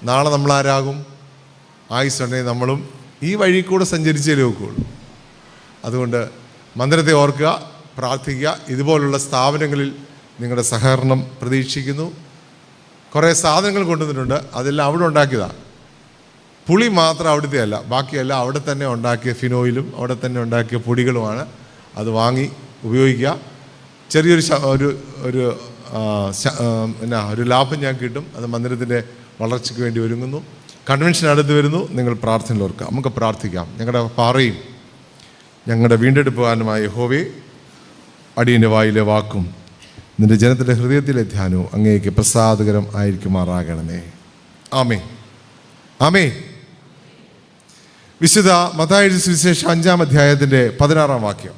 നാളെ നമ്മളാരാകും? ആയുസ്സുണ്ടെങ്കിൽ നമ്മളും ഈ വഴി കൂടെ സഞ്ചരിച്ചേ നോക്കുകയുള്ളൂ. അതുകൊണ്ട് മന്ദിരത്തെ ഓർക്കുക, പ്രാർത്ഥിക്കുക. ഇതുപോലുള്ള സ്ഥാപനങ്ങളിൽ നിങ്ങളുടെ സഹകരണം പ്രതീക്ഷിക്കുന്നു. കുറേ സാധനങ്ങൾ കൊണ്ടുവന്നിട്ടുണ്ട്, അതെല്ലാം അവിടെ ഉണ്ടാക്കിയതാണ്. പുളി മാത്രം അവിടുത്തെ അല്ല, ബാക്കിയെല്ലാം അവിടെ തന്നെ ഉണ്ടാക്കിയ ഫിനോയിലും അവിടെ തന്നെ ഉണ്ടാക്കിയ പൊടികളുമാണ്. അത് വാങ്ങി ഉപയോഗിക്കുക. ചെറിയൊരു ഒരു ലാഭം ഞാൻ കിട്ടും. അത് മന്ദിരത്തിൻ്റെ വളർച്ചയ്ക്ക് വേണ്ടി ഒരുങ്ങുന്നു. കൺവെൻഷൻ അടുത്ത് വരുന്നു. നിങ്ങൾ പ്രാർത്ഥനയിൽ ഓർക്കുക. നമുക്ക് പ്രാർത്ഥിക്കാം. ഞങ്ങളുടെ പാറയും ഞങ്ങളുടെ വീണ്ടെടുപ്പുകാരനുമായ യഹോവേ, അടിയൻ്റെ വായിലെ വാക്കും നിൻ്റെ ജനത്തിൻ്റെ ഹൃദയത്തിലെ ധ്യാനവും അങ്ങേക്ക് പ്രസാദകരം ആയിരിക്കുമാറാകണമേ. ആമേൻ, ആമേൻ. വിശുദ്ധ മത്തായിയുടെ സുവിശേഷം 5-ാം അധ്യായത്തിൻ്റെ 16-ാം വാക്യം.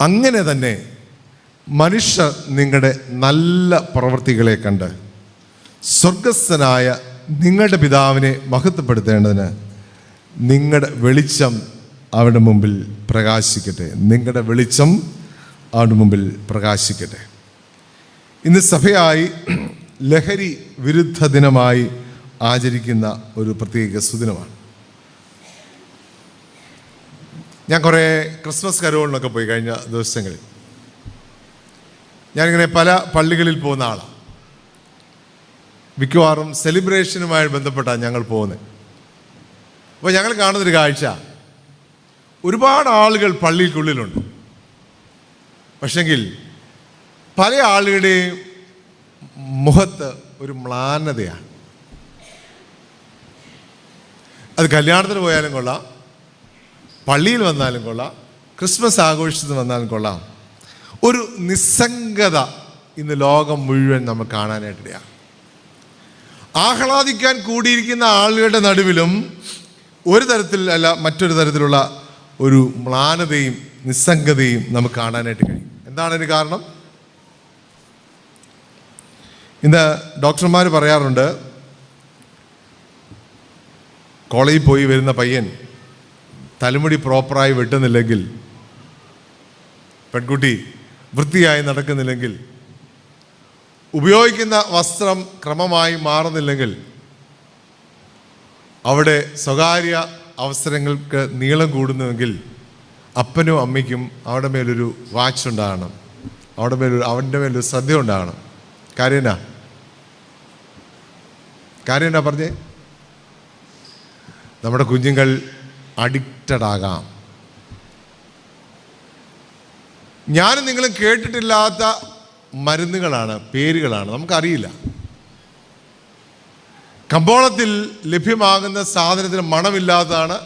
അങ്ങനെ തന്നെ മനുഷ്യർ നിങ്ങളുടെ നല്ല പ്രവൃത്തികളെ കണ്ട് സ്വർഗസ്ഥനായ നിങ്ങളുടെ പിതാവിനെ മഹത്വപ്പെടുത്തേണ്ടതിന് നിങ്ങളുടെ വെളിച്ചം അവരുടെ മുമ്പിൽ പ്രകാശിക്കട്ടെ. നിങ്ങളുടെ വെളിച്ചം അവരുടെ മുമ്പിൽ പ്രകാശിക്കട്ടെ. ഇന്ന് സഭയായി ലഹരി വിരുദ്ധ ദിനമായി ആചരിക്കുന്ന ഒരു പ്രത്യേക സുദിനമാണ്. ഞാൻ കുറേ ക്രിസ്മസ് കരോളിനൊക്കെ പോയി കഴിഞ്ഞ ദിവസങ്ങളിൽ. ഞാനിങ്ങനെ പല പള്ളികളിൽ പോകുന്ന ആളാണ്. മിക്കവാറും സെലിബ്രേഷനുമായി ബന്ധപ്പെട്ടാണ് ഞങ്ങൾ പോകുന്നത്. അപ്പോൾ ഞങ്ങൾ കാണുന്നൊരു കാഴ്ച, ഒരുപാട് ആളുകൾ പള്ളിക്കുള്ളിലുണ്ട്. പക്ഷെങ്കിൽ പല ആളുകളുടെയും മുഖത്ത് ഒരു മ്ലാനതയാണ്. അത് കല്യാണത്തിന് പോയാലും കൊള്ളാം, പള്ളിയിൽ വന്നാലും കൊള്ളാം, ക്രിസ്മസ് ആഘോഷത്തിന് വന്നാലും കൊള്ളാം. ഒരു നിസ്സംഗത ഇന്ന് ലോകം മുഴുവൻ നമുക്ക് കാണാനായിട്ടിടയാണ്. ആഹ്ലാദിക്കാൻ കൂടിയിരിക്കുന്ന ആളുകളുടെ നടുവിലും ഒരു തരത്തിൽ അല്ല മറ്റൊരു തരത്തിലുള്ള ഒരു മ്ലാനതയും നിസ്സംഗതയും നമുക്ക് കാണാനായിട്ട് കഴിയും. എന്താണ് ഇതിന് കാരണം? ഇന്ന് ഡോക്ടർമാർ പറയാറുണ്ട്, കോളേജിൽ പോയി വരുന്ന പയ്യൻ തലമുടി പ്രോപ്പറായി വെട്ടുന്നില്ലെങ്കിൽ, പെൺകുട്ടി വൃത്തിയായി നടക്കുന്നില്ലെങ്കിൽ, ഉപയോഗിക്കുന്ന വസ്ത്രം ക്രമമായി മാറുന്നില്ലെങ്കിൽ, അവിടെ സ്വകാര്യ അവസരങ്ങൾക്ക് നീളം കൂടുന്നുവെങ്കിൽ അപ്പനും അമ്മയ്ക്കും അവിടെ മേലൊരു വാച്ച് ഉണ്ടാകണം, അവൻ്റെ മേലൊരു ശ്രദ്ധ ഉണ്ടാകണം. കാര്യം എന്നാ പറഞ്ഞേ? നമ്മുടെ കുഞ്ഞുങ്ങൾ അഡിക്റ്റഡ് ആകാം. ഞാനും നിങ്ങളും കേട്ടിട്ടില്ലാത്ത മരുന്നുകളാണ്, പേരുകളാണ്, നമുക്കറിയില്ല. കമ്പോളത്തിൽ ലഭ്യമാകുന്ന സാധനത്തിന് മണമില്ലാത്തതാണ്,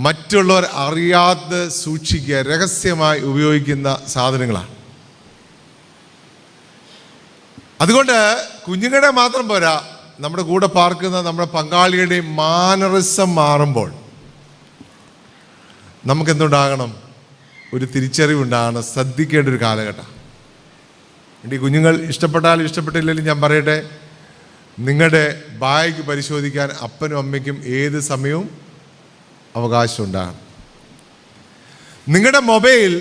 മറ്റുള്ളവർ അറിയാതെ സൂക്ഷിക്കുക, രഹസ്യമായി ഉപയോഗിക്കുന്ന സാധനങ്ങളാണ്. അതുകൊണ്ട് കുഞ്ഞുങ്ങളുടെ മാത്രം പോരാ, നമ്മുടെ കൂടെ പാർക്കുന്ന നമ്മുടെ പങ്കാളികളുടെയും മാനറിസം മാറുമ്പോൾ നമുക്കെന്തുണ്ടാകണം? ഒരു തിരിച്ചറിവുണ്ടാകണം, ശ്രദ്ധിക്കേണ്ട ഒരു കാലഘട്ടം. ഈ കുഞ്ഞുങ്ങൾ ഇഷ്ടപ്പെട്ടാലും ഇഷ്ടപ്പെട്ടില്ലെങ്കിലും ഞാൻ പറയട്ടെ, നിങ്ങളുടെ ബാഗ് പരിശോധിക്കാൻ അപ്പനും അമ്മയ്ക്കും ഏത് സമയവും അവകാശം ഉണ്ടാകണം. നിങ്ങളുടെ മൊബൈൽ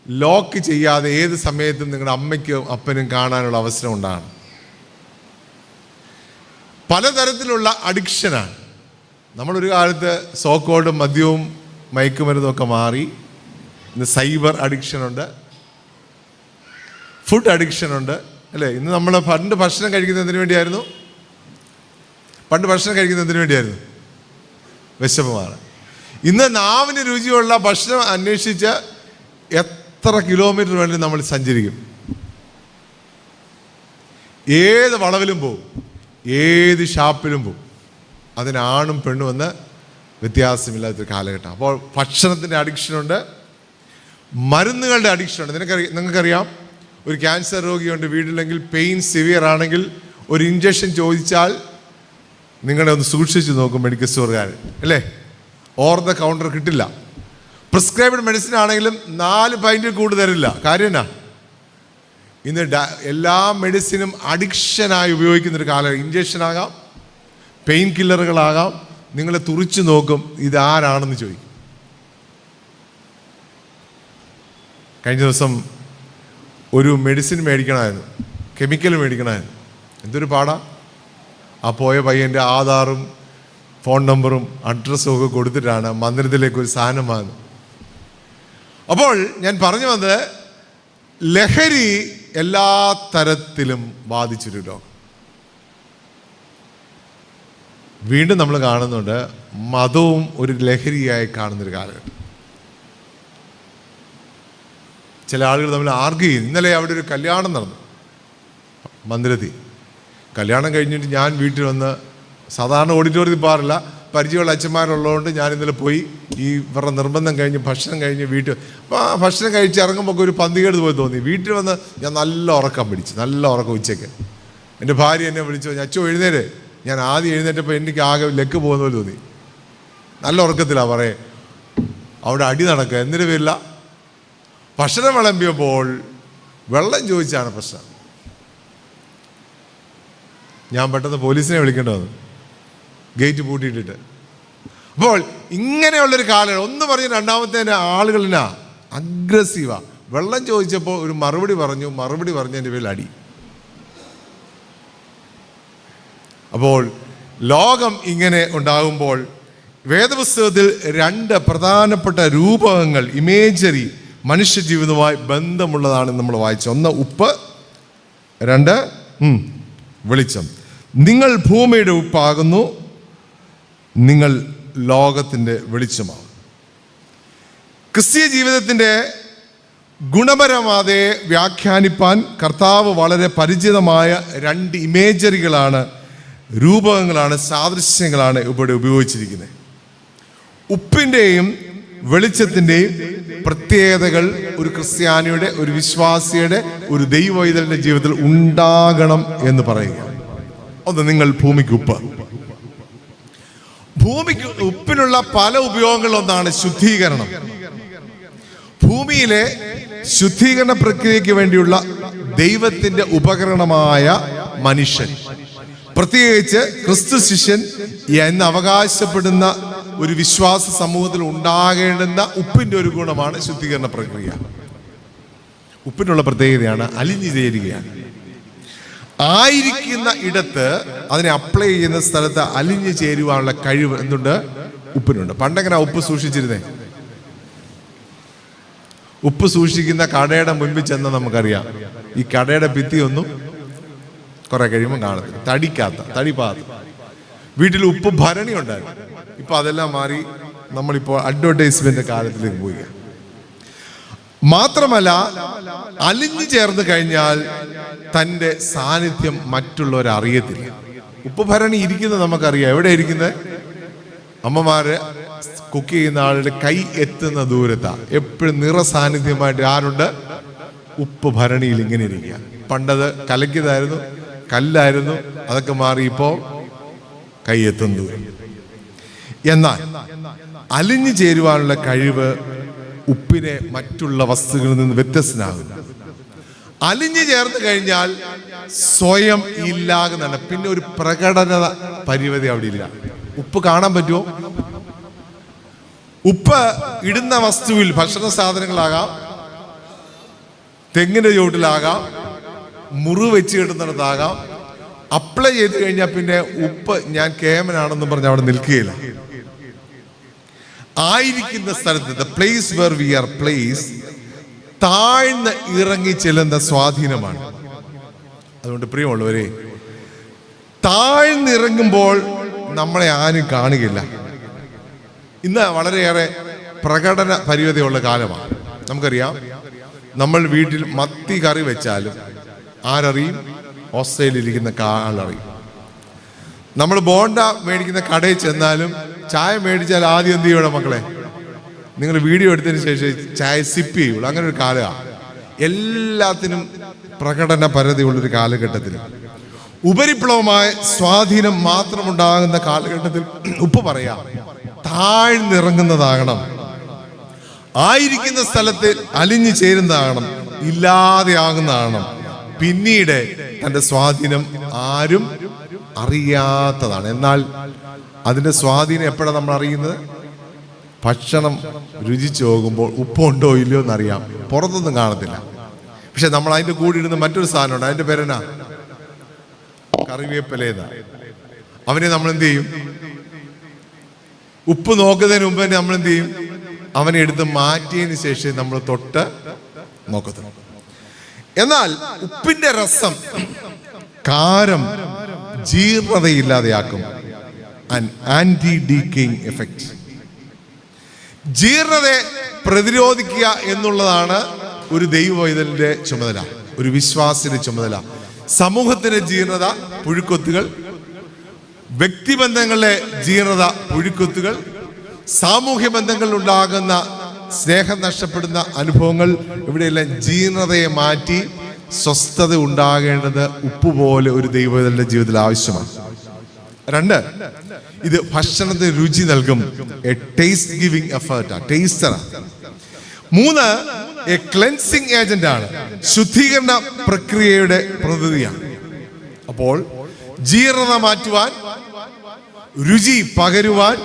ലോക്ക് ചെയ്യാതെ ഏത് സമയത്തും നിങ്ങളുടെ അമ്മയ്ക്കും അപ്പനും കാണാനുള്ള അവസരം ഉണ്ടാകണം. പലതരത്തിലുള്ള അഡിക്ഷനാണ്. നമ്മളൊരു കാലത്ത് സോക്കോൾഡ് മദ്യവും മയക്കുമരുന്നും ഒക്കെ മാറി ഇന്ന് സൈബർ അഡിക്ഷനുണ്ട്, ഫുഡ് അഡിക്ഷനുണ്ട്, അല്ലേ? ഇന്ന് നമ്മൾ പണ്ട് ഭക്ഷണം കഴിക്കുന്നതിന് വേണ്ടിയായിരുന്നു, പണ്ട് ഭക്ഷണം കഴിക്കുന്നത് എന്തിനു വേണ്ടിയായിരുന്നു? വിശപ്പുമാണ്. ഇന്ന് നാവിന് രുചിയുള്ള ഭക്ഷണം അന്വേഷിച്ച് എത്ര കിലോമീറ്റർ വേണമെങ്കിലും നമ്മൾ സഞ്ചരിക്കും. ഏത് വളവിലും പോവും, ഏത് ഷാപ്പിലും പോവും. അതിനാണും പെണ്ണും എന്ന് വ്യത്യാസമില്ലാത്തൊരു കാലഘട്ടം. അപ്പോൾ ഭക്ഷണത്തിൻ്റെ അഡിക്ഷനുണ്ട്, മരുന്നുകളുടെ അഡിക്ഷനുണ്ട്. നിങ്ങൾക്കറിയാം, ഒരു ക്യാൻസർ രോഗിയുണ്ട് വീട്ടിലെങ്കിൽ, പെയിൻ സിവിയർ ആണെങ്കിൽ ഒരു ഇഞ്ചക്ഷൻ ചോദിച്ചാൽ നിങ്ങളെ ഒന്ന് സൂക്ഷിച്ച് നോക്കും മെഡിക്കൽ സ്റ്റോറുകാർ, അല്ലേ? ഓർ ദ കൗണ്ടർ കിട്ടില്ല. പ്രിസ്ക്രൈബ്ഡ് മെഡിസിൻ ആണെങ്കിലും 4 പൈൻറ്റിൽ കൂടുതൽ തരില്ല. കാര്യം എന്നാ? ഇന്ന് എല്ലാ മെഡിസിനും അഡിക്ഷനായി ഉപയോഗിക്കുന്നൊരു കാലം. ഇഞ്ചക്ഷനാകാം, പെയിൻ കില്ലറുകളാകാം. നിങ്ങളെ തുറിച്ചു നോക്കും, ഇതാരാണെന്ന് ചോദിക്കും. കഴിഞ്ഞ ദിവസം ഒരു മെഡിസിൻ മേടിക്കണമായിരുന്നു, കെമിക്കൽ മേടിക്കണമായിരുന്നു. എന്തൊരു പാടാ! ആ പോയ പയ്യൻ്റെ ആധാറും ഫോൺ നമ്പറും അഡ്രസ്സും ഒക്കെ കൊടുത്തിട്ടാണ് മന്ദിരത്തിലേക്ക് ഒരു സാധനം വാങ്ങുന്നത്. അപ്പോൾ ഞാൻ പറഞ്ഞു വന്നത്, ലഹരി എല്ലാ തരത്തിലും ബാധിച്ചൊരു ലോകം. വീണ്ടും നമ്മൾ കാണുന്നുണ്ട്, മതവും ഒരു ലഹരിയായി കാണുന്നൊരു കാലഘട്ടം. ചില ആളുകൾ തമ്മിൽ ആർഗ്യൂ ചെയ്യും. ഇന്നലെ അവിടെ ഒരു കല്യാണം നടന്നു മന്ദിരത്തിൽ. കല്യാണം കഴിഞ്ഞിട്ട് ഞാൻ വീട്ടിൽ വന്ന്, സാധാരണ ഓഡിറ്റോറിയത്തിൽ പോകാറില്ല, പരിചയമുള്ള അച്ഛന്മാരുള്ളതുകൊണ്ട് ഞാൻ ഇന്നലെ പോയി. ഈ ഇവരുടെ നിർബന്ധം കഴിഞ്ഞ് ഭക്ഷണം കഴിഞ്ഞ് വീട്ടിൽ, അപ്പോൾ ആ ഭക്ഷണം കഴിച്ച് ഇറങ്ങുമ്പോൾ ഒരു പന്തികേട് പോയി തോന്നി. വീട്ടിൽ വന്ന് ഞാൻ നല്ല ഉറക്കം പിടിച്ചു, നല്ല ഉറക്കം ഉച്ചയ്ക്ക്. എൻ്റെ ഭാര്യ എന്നെ വിളിച്ചു, അച്ഛോ എഴുന്നേരെ. ഞാൻ ആദ്യം എഴുന്നേറ്റപ്പോൾ എനിക്ക് ആകെ ലെക്ക് പോകുന്ന പോലെ തോന്നി. നല്ല ഉറക്കത്തിലാണ് പറയേ. അവിടെ അടി നടക്കുക. എന്തിനു പേരില്ല? ഭക്ഷണം വിളമ്പിയപ്പോൾ വെള്ളം ചോദിച്ചാണ് പ്രശ്നം. ഞാൻ പെട്ടെന്ന് പോലീസിനെ വിളിക്കേണ്ടി വന്നു, ഗേറ്റ് പൂട്ടിയിട്ടിട്ട്. അപ്പോൾ ഇങ്ങനെയുള്ളൊരു കാലം. ഒന്ന് പറഞ്ഞ് രണ്ടാമത്തെ ആളുകളിനാ അഗ്രസീവാ. വെള്ളം ചോദിച്ചപ്പോൾ ഒരു മറുപടി പറഞ്ഞതിൻ്റെ പേരിൽ അടി. അപ്പോൾ ലോകം ഇങ്ങനെ ഉണ്ടാകുമ്പോൾ വേദപുസ്തകത്തിൽ 2 പ്രധാനപ്പെട്ട രൂപകങ്ങൾ, ഇമേജറി, മനുഷ്യജീവിതവുമായി ബന്ധമുള്ളതാണ് നമ്മൾ വായിച്ചത്. 1 ഉപ്പ്, 2 വെളിച്ചം. നിങ്ങൾ ഭൂമിയുടെ ഉപ്പാകുന്നു, നിങ്ങൾ ലോകത്തിൻ്റെ വെളിച്ചമാകും. ക്രിസ്തീയ ജീവിതത്തിൻ്റെ ഗുണപരമാതെ വ്യാഖ്യാനിപ്പാൻ കർത്താവ് വളരെ പരിചിതമായ 2 ഇമേജറികളാണ്, രൂപകങ്ങളാണ്, സാദൃശ്യങ്ങളാണ് ഇവിടെ ഉപയോഗിച്ചിരിക്കുന്നത്. ഉപ്പിൻ്റെയും വെളിച്ചത്തിൻ്റെയും പ്രത്യേകതകൾ ഒരു ക്രിസ്ത്യാനിയുടെ, ഒരു വിശ്വാസിയുടെ, ഒരു ദൈവവൈതലിൻ്റെ ജീവിതത്തിൽ ഉണ്ടാകണം എന്ന് പറയുക. ഒന്ന്, നിങ്ങൾ ഭൂമിക്ക് ഉപ്പ്. ഭൂമിക്ക് ഉപ്പിനുള്ള പല ഉപയോഗങ്ങളൊന്നാണ് ശുദ്ധീകരണം. ഭൂമിയിലെ ശുദ്ധീകരണ പ്രക്രിയയ്ക്ക് വേണ്ടിയുള്ള ദൈവത്തിൻ്റെ ഉപകരണമായ മനുഷ്യൻ, പ്രത്യേകിച്ച് ക്രിസ്തു ശിഷ്യൻ എന്ന് അവകാശപ്പെടുന്ന ഒരു വിശ്വാസ സമൂഹത്തിൽ ഉണ്ടാകേണ്ടുന്ന ഉപ്പിൻ്റെ ഒരു ഗുണമാണ് ശുദ്ധീകരണ പ്രക്രിയ. ഉപ്പിനുള്ള പ്രത്യേകതയാണ് അലിഞ്ഞു ചേരുകയാണ്. ആയിരിക്കുന്ന ഇടത്ത്, അതിനെ അപ്ലൈ ചെയ്യുന്ന സ്ഥലത്ത് അലിഞ്ഞു ചേരുവാനുള്ള കഴിവ് എന്തുണ്ട്? ഉപ്പിനുണ്ട്. പണ്ടെങ്ങനെ ഉപ്പ് സൂക്ഷിച്ചിരുന്നേ? ഉപ്പ് സൂക്ഷിക്കുന്ന കടയുടെ മുൻപിൽ ചെന്ന് നമുക്കറിയാം, ഈ കടയുടെ ഭിത്തിയൊന്നും കുറെ കഴിയുമ്പോൾ കാണത്തില്ല, തടിപ്പാത്ത. വീട്ടിൽ ഉപ്പ് ഭരണി ഉണ്ടായിരുന്നു. ഇപ്പൊ അതെല്ലാം മാറി നമ്മളിപ്പോൾ അഡ്വർടൈസ്മെന്റ് കാലത്തിലേക്ക് പോയി. മാത്രമല്ല, അലിഞ്ഞു ചേർന്ന് കഴിഞ്ഞാൽ തൻ്റെ സാന്നിധ്യം മറ്റുള്ളവർ അറിയത്തില്ല. ഉപ്പ് ഭരണി ഇരിക്കുന്നത് നമുക്കറിയാം. എവിടെ ഇരിക്കുന്നത്? അമ്മമാര് കുക്ക് ചെയ്യുന്ന ആളുടെ കൈ എത്തുന്ന ദൂരത്താ. എപ്പോഴും നിറസാന്നിധ്യമായിട്ട് ആരുണ്ട്? ഉപ്പ് ഭരണിയിൽ ഇങ്ങനെ ഇരിക്കുക. പണ്ടത് കലക്കിയതായിരുന്നു, കല്ലായിരുന്നു, അതൊക്കെ മാറി ഇപ്പോൾ കൈ എത്തുന്ന ദൂരം. എന്നാൽ അലിഞ്ഞു ചേരുവാനുള്ള കഴിവ് ഉപ്പിനെ മറ്റുള്ള വസ്തുക്കളിൽ നിന്ന് വ്യത്യസ്തനാകുന്നു. അലിഞ്ഞു ചേർന്ന് കഴിഞ്ഞാൽ സ്വയം ഇല്ലാകുന്നതാണ്. പിന്നെ ഒരു പ്രകടന പരിമിതി അവിടെ ഇല്ല. ഉപ്പ് കാണാൻ പറ്റുമോ? ഉപ്പ് ഇടുന്ന വസ്തുവിൽ, ഭക്ഷണ സാധനങ്ങളാകാം, തെങ്ങിന്റെ ചുവട്ടിലാകാം, മുറിവ് വെച്ച് കിട്ടുന്നിടത്താകാം, അപ്ലൈ ചെയ്ത് കഴിഞ്ഞാൽ പിന്നെ ഉപ്പ് ഞാൻ കേമനാണെന്ന് പറഞ്ഞ് അവിടെ നിൽക്കുകയില്ല. ആയിരിക്കുന്ന സ്ഥലത്ത്, the place where we are place, താഴ്ന്ന് ഇറങ്ങി ചെല്ലുന്ന സ്വാധീനമാണ്. അതുകൊണ്ട് പ്രിയമുള്ളവരെ, താഴ്ന്നിറങ്ങുമ്പോൾ നമ്മളെ ആരും കാണുകയില്ല. ഇന്ന് വളരെയേറെ പ്രകടന പരിമിതിയുള്ള കാലമാണ്. നമുക്കറിയാം, നമ്മൾ വീട്ടിൽ മത്തി കറി വെച്ചാലും ആരറിയും? ഓസ്ട്രേലിയയിലിരിക്കുന്ന ആളറിയും. നമ്മൾ ബോണ്ട മേടിക്കുന്ന കടയിൽ ചെന്നാലും ചായ മേടിച്ചാൽ ആദ്യം എന്ത് ചെയ്യണം മക്കളെ? നിങ്ങൾ വീഡിയോ എടുത്തതിന് ശേഷം ചായ സിപ്പ് ചെയ്യുള്ളൂ. അങ്ങനെ ഒരു കാലമാണ്. എല്ലാത്തിനും പ്രകടന പരതയുള്ളൊരു കാലഘട്ടത്തിൽ, ഉപരിപ്ലവമായ സ്വാധീനം മാത്രമുണ്ടാകുന്ന കാലഘട്ടത്തിൽ ഉപ്പ് പറയാം, താഴ്ന്നിറങ്ങുന്നതാകണം, ആയിരിക്കുന്ന സ്ഥലത്ത് അലിഞ്ഞു ചേരുന്നതാകണം, ഇല്ലാതെയാകുന്നതാകണം. പിന്നീട് തൻ്റെ സ്വാധീനം ആരും അറിയാത്തതാണ്. എന്നാൽ അതിൻ്റെ സ്വാധീനം എപ്പോഴാണ് നമ്മൾ അറിയുന്നത്? ഭക്ഷണം രുചിച്ചു പോകുമ്പോൾ ഉപ്പുണ്ടോ ഇല്ലയോ എന്നറിയാം. പുറത്തൊന്നും കാണത്തില്ല. പക്ഷെ നമ്മൾ അതിൻ്റെ കൂടെ ഇടുന്ന മറ്റൊരു സാധനമുണ്ട്. അതിൻ്റെ പേരെന്നാ? കറിവേപ്പിലേതാ. അവനെ നമ്മൾ എന്ത് ചെയ്യും? ഉപ്പ് നോക്കുന്നതിന് മുമ്പ് തന്നെ നമ്മൾ എന്ത് ചെയ്യും? അവനെ എടുത്ത് മാറ്റിയതിന് ശേഷം നമ്മൾ തൊട്ട് നോക്കത്തുള്ളൂ. എന്നാൽ ഉപ്പിന്റെ രസം കാരം ജീർണതയില്ലാതെയാക്കും. Anti decaying effect. ജീർണതയെ പ്രതിരോധിക്കുക എന്നുള്ളതാണ് ഒരു ദൈവവൈതലിന്റെ ചുമതല, ഒരു വിശ്വാസിന്റെ ചുമതല. സമൂഹത്തിന്റെ ജീർണത പുഴുക്കൊത്തുകൾ, വ്യക്തിബന്ധങ്ങളിലെ ജീർണത പുഴുക്കൊത്തുകൾ, സാമൂഹ്യ ബന്ധങ്ങളിൽ ഉണ്ടാകുന്ന സ്നേഹം നഷ്ടപ്പെടുന്ന അനുഭവങ്ങൾ, ഇവിടെയെല്ലാം ജീർണതയെ മാറ്റി സ്വസ്ഥത ഉണ്ടാകേണ്ടത് ഉപ്പുപോലെ ഒരു ദൈവവൈതലിന്റെ ജീവിതത്തിൽ ആവശ്യമാണ്. 2, ഇത് ഭക്ഷണത്തിന് രുചി നൽകും. എ ടേസ്റ്റ് ഗിവിംഗ് എഫേർട്ട്, ടേസ്റ്ററാ. 3, എ ക്ലെൻസിങ് ഏജന്റ് ആണ്, ശുദ്ധീകരണ പ്രക്രിയയുടെ പ്രതിനിധിയാണ്. അപ്പോൾ ജീർണത മാറ്റുവാൻ, രുചി പകരുവാൻ,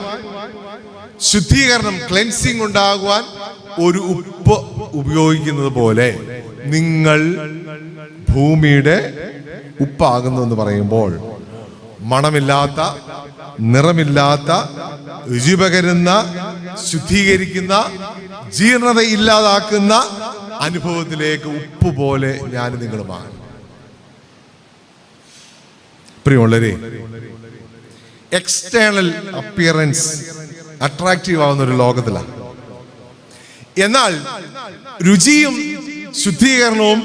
ശുദ്ധീകരണം ക്ലെൻസിങ് ഉണ്ടാകുവാൻ ഒരു ഉപ്പ് ഉപയോഗിക്കുന്നത് പോലെ നിങ്ങൾ ഭൂമിയുടെ ഉപ്പാകുന്നു എന്ന് പറയുമ്പോൾ മണമില്ലാത്ത, നിറമില്ലാത്ത, രുചി പകരുന്ന, ശുദ്ധീകരിക്കുന്ന, ജീർണത ഇല്ലാതാക്കുന്ന അനുഭവത്തിലേക്ക് ഉപ്പ് പോലെ ഞാൻ നിങ്ങളുമാണ്. പ്രിയമുള്ളവരെ, എക്സ്റ്റേണൽ അപ്പിയറൻസ് അട്രാക്റ്റീവ് ആവുന്ന ഒരു ലോകത്തിലാണ്. എന്നാൽ രുചിയും ശുദ്ധീകരണവും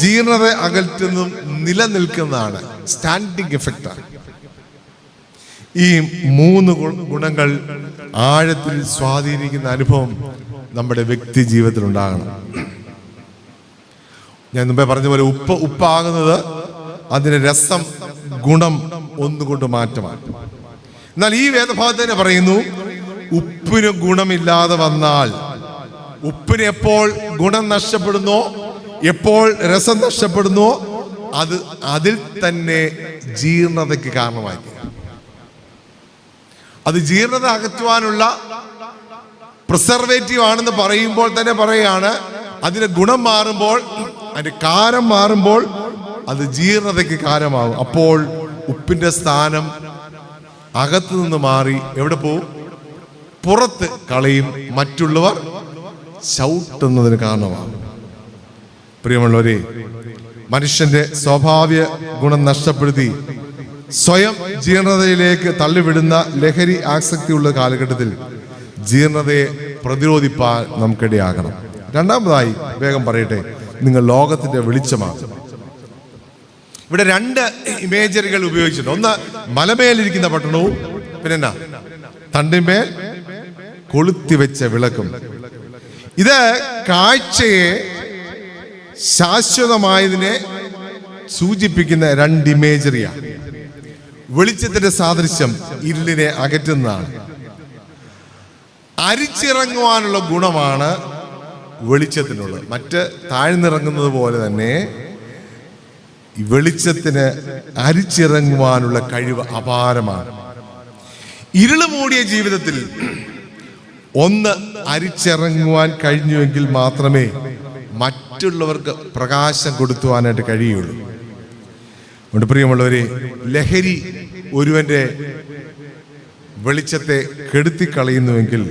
ജീർണത അകറ്റുന്നതും നിലനിൽക്കുന്നതാണ്, സ്റ്റാൻഡിങ് എഫക്റ്റാണ്. ഈ 3 ഗുണങ്ങൾ ആഴത്തിൽ സ്വാധീനിക്കുന്ന അനുഭവം നമ്മുടെ വ്യക്തി ജീവിതത്തിൽ ഉണ്ടാകണം. ഞാൻ മുമ്പേ പറഞ്ഞ പോലെ ഉപ്പാകുന്നത് അതിന്റെ രസം, ഗുണം ഒന്നുകൊണ്ട് മാറ്റമാണ്. എന്നാൽ ഈ വേദഭാഗത്ത് തന്നെ പറയുന്നു, ഉപ്പിന് ഗുണമില്ലാതെ വന്നാൽ, ഉപ്പിന് എപ്പോൾ ഗുണം നഷ്ടപ്പെടുന്നോ, എപ്പോൾ രസം നഷ്ടപ്പെടുന്നോ, അത് അതിൽ തന്നെ ജീർണതയ്ക്ക് കാരണമായി. അത് ജീർണത അകറ്റുവാനുള്ള പ്രിസർവേറ്റീവ് ആണെന്ന് പറയുമ്പോൾ തന്നെ പറയാണ്, അതിന്റെ ഗുണം മാറുമ്പോൾ, അതിന്റെ കാരം മാറുമ്പോൾ അത് ജീർണതയ്ക്ക് കാരണമാകും. അപ്പോൾ ഉപ്പിന്റെ സ്ഥാനം അകത്തു നിന്ന് മാറി എവിടെ പോവും? പുറത്ത് കളയും. മറ്റുള്ളവർ ചവിട്ടുന്നതിന് കാരണമാകും. പ്രിയമുള്ളവരെ, മനുഷ്യന്റെ സ്വാഭാവിക ഗുണം നഷ്ടപ്പെടുത്തി സ്വയം ജീർണതയിലേക്ക് തള്ളിവിടുന്ന ലഹരി ആസക്തിയുള്ള കാലഘട്ടത്തിൽ ജീർണതയെ പ്രതിരോധിപ്പാൻ നമുക്കിടയാകണം. 2ാമതായി വേഗം പറയട്ടെ, നിങ്ങൾ ലോകത്തിന്റെ വെളിച്ചമാണ്. ഇവിടെ 2 ഇമേജറികൾ ഉപയോഗിച്ചിട്ടുണ്ട്. ഒന്ന് മലമേലിരിക്കുന്ന പട്ടണവും, പിന്നെ തണ്ടിന്മേൽ കൊളുത്തിവെച്ച വിളക്കും. ഇത് കാഴ്ചയെ ശാശ്വതമായതിനെ സൂചിപ്പിക്കുന്ന 2 ഇമേജറിയാണ്. വെളിച്ചത്തിന്റെ സാദൃശ്യം ഇരുളിനെ അകറ്റുന്നതാണ്. അരിച്ചിറങ്ങുവാനുള്ള ഗുണമാണ് വെളിച്ചത്തിനുള്ളത്. മറ്റ് താഴ്ന്നിറങ്ങുന്നത് പോലെ തന്നെ വെളിച്ചത്തിന് അരിച്ചിറങ്ങുവാനുള്ള കഴിവ് അപാരമാണ്. ഇരുള് മൂടിയ ജീവിതത്തിൽ ഒന്ന് അരിച്ചിറങ്ങുവാൻ കഴിഞ്ഞുവെങ്കിൽ മാത്രമേ മറ്റുള്ളവർക്ക് പ്രകാശം കൊടുത്തുവാനായിട്ട് കഴിയുള്ളൂ. അതുകൊണ്ട് പ്രിയമുള്ളവരെ, ലഹരി ഒരുവന്റെ വെളിച്ചത്തെ കെടുത്തിക്കളയുന്നുവെങ്കിൽ,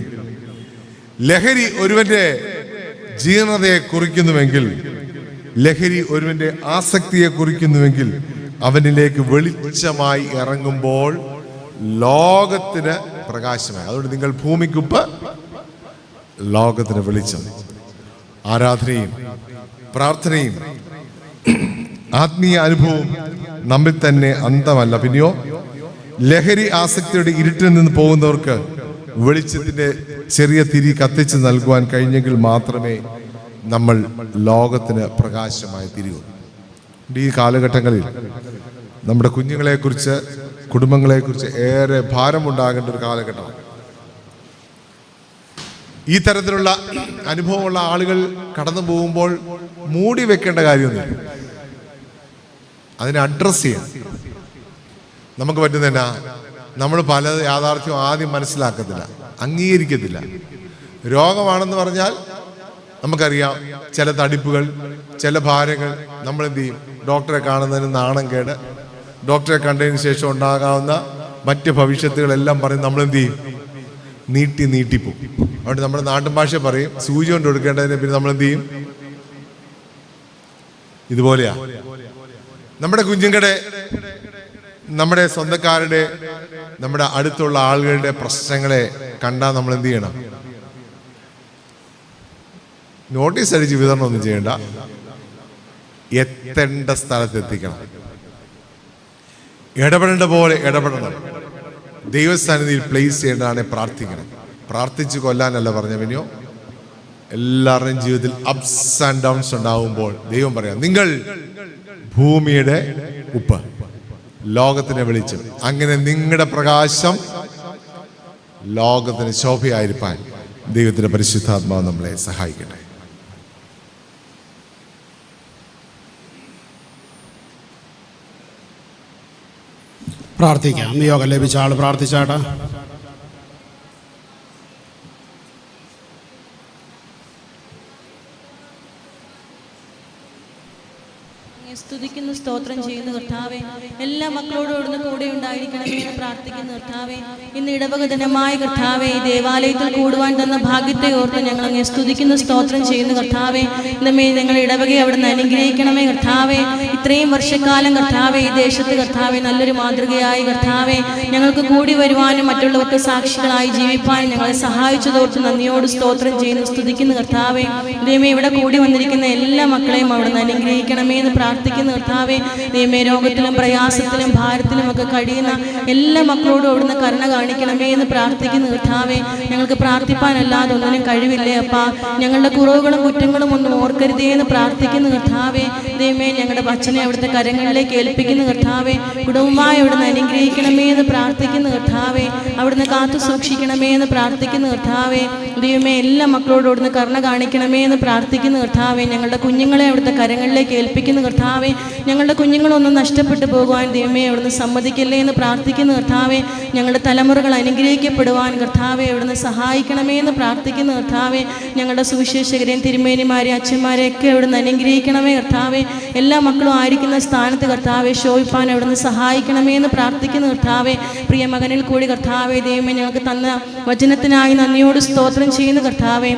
ലഹരി ഒരുവന്റെ ജീർണതയെ കുറിക്കുന്നുവെങ്കിൽ, ലഹരി ഒരുവന്റെ ആസക്തിയെ കുറിക്കുന്നുവെങ്കിൽ, അവനിലേക്ക് വെളിച്ചമായി ഇറങ്ങുമ്പോൾ ലോകത്തിന് പ്രകാശമായി. അതുകൊണ്ട് നിങ്ങൾ ഭൂമിക്കുപ്പ്, ലോകത്തിന് വെളിച്ചം. ആരാധനയും പ്രാർത്ഥനയും ആത്മീയ അനുഭവവും നമ്മിൽ തന്നെ അന്തമല്ല. പിന്നെയോ ലഹരി ആസക്തിയുടെ ഇരുട്ടിൽ നിന്ന് പോകുന്നവർക്ക് വെളിച്ചത്തിന്റെ ചെറിയ തിരി കത്തിച്ച് നൽകുവാൻ കഴിഞ്ഞെങ്കിൽ മാത്രമേ നമ്മൾ ലോകത്തിന് പ്രകാശമായി തീരൂ. ഈ കാലഘട്ടങ്ങളിൽ നമ്മുടെ കുഞ്ഞുങ്ങളെക്കുറിച്ച്, കുടുംബങ്ങളെക്കുറിച്ച് ഏറെ ഭാരമുണ്ടാകേണ്ട ഒരു കാലഘട്ടമാണ്. ഈ തരത്തിലുള്ള അനുഭവമുള്ള ആളുകൾ കടന്നു പോകുമ്പോൾ മൂടി വെക്കേണ്ട കാര്യമൊന്നുമില്ല. അതിനെ അഡ്രസ് ചെയ്യാം. നമുക്ക് പറ്റുന്നതന്നെ നമ്മൾ പല യാഥാർത്ഥ്യവും ആദ്യം മനസ്സിലാക്കത്തില്ല, അംഗീകരിക്കത്തില്ല. രോഗമാണെന്ന് പറഞ്ഞാൽ നമുക്കറിയാം, ചില തടിപ്പുകൾ, ചില ഭാരങ്ങൾ, നമ്മൾ എന്ത് ചെയ്യും? ഡോക്ടറെ കാണുന്നതിന് നാണം കേട്, ഡോക്ടറെ കണ്ടതിന് ശേഷം ഉണ്ടാകാവുന്ന മറ്റ് ഭവിഷ്യത്തുകളെല്ലാം പറയും നമ്മൾ എന്ത് ചെയ്യും? നീട്ടിപ്പോകും. അതുകൊണ്ട് നമ്മുടെ നാട്ടിൻ ഭാഷ പറയും, സൂചി കൊണ്ട് കൊടുക്കേണ്ടതിനെ പിന്നെ നമ്മൾ എന്ത് ചെയ്യും? ഇതുപോലെയാ നമ്മുടെ കുഞ്ഞുങ്ങളുടെ, നമ്മുടെ സ്വന്തക്കാരുടെ, നമ്മുടെ അടുത്തുള്ള ആളുകളുടെ പ്രശ്നങ്ങളെ കണ്ടാൽ നമ്മൾ എന്ത് ചെയ്യണം? നോട്ടീസ് അടിച്ച് വിതരണമൊന്നും ചെയ്യണ്ട, എത്തേണ്ട സ്ഥലത്ത് എത്തിക്കണം. ഇടപെടേണ്ട പോലെ ഇടപെടണം. ദൈവസ്ഥാനത്തിൽ പ്ലേസ് ചെയ്യേണ്ടതാണ് പ്രാർത്ഥിക്കണം. പ്രാർത്ഥിച്ച് കൊല്ലാനല്ല പറഞ്ഞ പിന്നെയോ. എല്ലാവരുടെയും ജീവിതത്തിൽ അപ്സ് ആൻഡ് ഡൗൺസ് ഉണ്ടാവുമ്പോൾ ദൈവം പറയാം, നിങ്ങൾ ഭൂമിയുടെ ഉപ്പ്, ലോകത്തിന് വെളിച്ചം. അങ്ങനെ നിങ്ങളുടെ പ്രകാശം ലോകത്തിന് ശോഭയായിരിക്കാൻ ദൈവത്തിന്റെ പരിശുദ്ധാത്മാവ് നമ്മളെ സഹായിക്കട്ടെ. പ്രാർത്ഥിക്കാം. നിയോഗം ലഭിച്ച ആൾ പ്രാർത്ഥിച്ചാട്ടെ. സ്തുതിക്കുന്നു, സ്തോത്രം ചെയ്യുന്നു കർത്താവേ. എല്ലാ മക്കളോടും കൂടെ ഉണ്ടായിരിക്കണമേ എന്ന് പ്രാർത്ഥിക്കുന്നു കർത്താവേ. ഇന്ന് ഇടവകജനമായ കർത്താവേ, ഈ ദേവാലയത്തിൽ കൂടുവാൻ തന്ന ഭാഗ്യത്തെ ഓർത്ത് ഞങ്ങൾ അങ്ങ് സ്തുതിക്കുന്നു, സ്തോത്രം ചെയ്യുന്നു കർത്താവേ. ഇന്നമേ ഞങ്ങൾ ഇടവകയെ അവിടെ നിന്ന് അനുഗ്രഹിക്കണമേ കർത്താവേ. ഇത്രയും വർഷക്കാലം കർത്താവേ, ഈ ദേശത്ത് കർത്താവേ നല്ലൊരു മാതൃകയായി കർത്താവേ ഞങ്ങൾക്ക് കൂടി വരുവാനും മറ്റുള്ളവർക്ക് സാക്ഷികളായി ജീവിപ്പാനും ഞങ്ങളെ സഹായിച്ചതോർത്ത് നന്ദിയോട് സ്തോത്രം ചെയ്യുന്നു, സ്തുതിക്കുന്നു കർത്താവേ. ദൈവമേ, ഇവിടെ കൂടി വന്നിരിക്കുന്ന എല്ലാ മക്കളെയും അവിടെ നിന്ന് അനുഗ്രഹിക്കണമേ എന്ന് പ്രാർത്ഥിക്കുന്നു കർത്താവേ. ദൈവമേ, രോഗത്തിലും പ്രയാസത്തിലും ഭാരത്തിലും ഒക്കെ കഴിയുന്ന എല്ലാ മക്കളോടും അവിടുന്ന് കരുണ കാണിക്കണമേ എന്ന് പ്രാർത്ഥിക്കുന്നു കർത്താവേ. ഞങ്ങൾക്ക് പ്രാർത്ഥിപ്പാനല്ലാതെ ഒന്നിനും കഴിവില്ലേ അപ്പാ. ഞങ്ങളുടെ കുറവുകളും കുറ്റങ്ങളും ഒന്നും ഓർക്കരുതേ എന്ന് പ്രാർത്ഥിക്കുന്നു കർത്താവേ. ദൈവമേ, ഞങ്ങളുടെ അച്ഛനെ അവിടുത്തെ കരങ്ങളിലേക്ക് ഏൽപ്പിക്കുന്നു കർത്താവേ. കുടുംബമായി അവിടുന്ന് അനുഗ്രഹിക്കണമേ എന്ന് പ്രാർത്ഥിക്കുന്നു കർത്താവേ. അവിടുന്ന് കാത്തു സൂക്ഷിക്കണമേ എന്ന് പ്രാർത്ഥിക്കുന്നു കർത്താവേ. ദൈവമേ, എല്ലാ മക്കളോടും അവിടുന്ന് കരുണ കാണിക്കണമേ എന്ന് പ്രാർത്ഥിക്കുന്നു കർത്താവേ. ഞങ്ങളുടെ കുഞ്ഞുങ്ങളെ അവിടുത്തെ കരങ്ങളിലേക്ക് ഏൽപ്പിക്കുന്നു കർത്താവേ. ഞങ്ങളുടെ കുഞ്ഞുങ്ങളൊന്നും നഷ്ടപ്പെട്ടു പോകുവാൻ ദൈവമേ അവിടുന്ന് സമ്മതിക്കല്ലേ എന്ന് പ്രാർത്ഥിക്കുന്നു കർത്താവേ. ഞങ്ങളുടെ തലമുറകൾ അനുഗ്രഹിക്കപ്പെടുവാൻ കർത്താവെ അവിടുന്ന് സഹായിക്കണമേ എന്ന് പ്രാർത്ഥിക്കുന്നു കർത്താവേ. ഞങ്ങളുടെ സുവിശേഷകരെയും തിരുമേനിമാരെയും അച്ഛന്മാരെയൊക്കെ അവിടുന്ന് അനുഗ്രഹിക്കണമേ കർത്താവേ. എല്ലാ മക്കളും ആയിരിക്കുന്ന സ്ഥാനത്ത് കർത്താവെ ശോഭിപ്പാൻ അവിടുന്ന് സഹായിക്കണമേ എന്ന് പ്രാർത്ഥിക്കുന്നു കർത്താവേ. പ്രിയ മകനിൽ കൂടി കർത്താവെ ദൈവമേ ഞങ്ങൾക്ക് തന്ന വചനത്തിനായി നന്ദിയോട് സ്തോത്രം ചെയ്യുന്നു കർത്താവേ.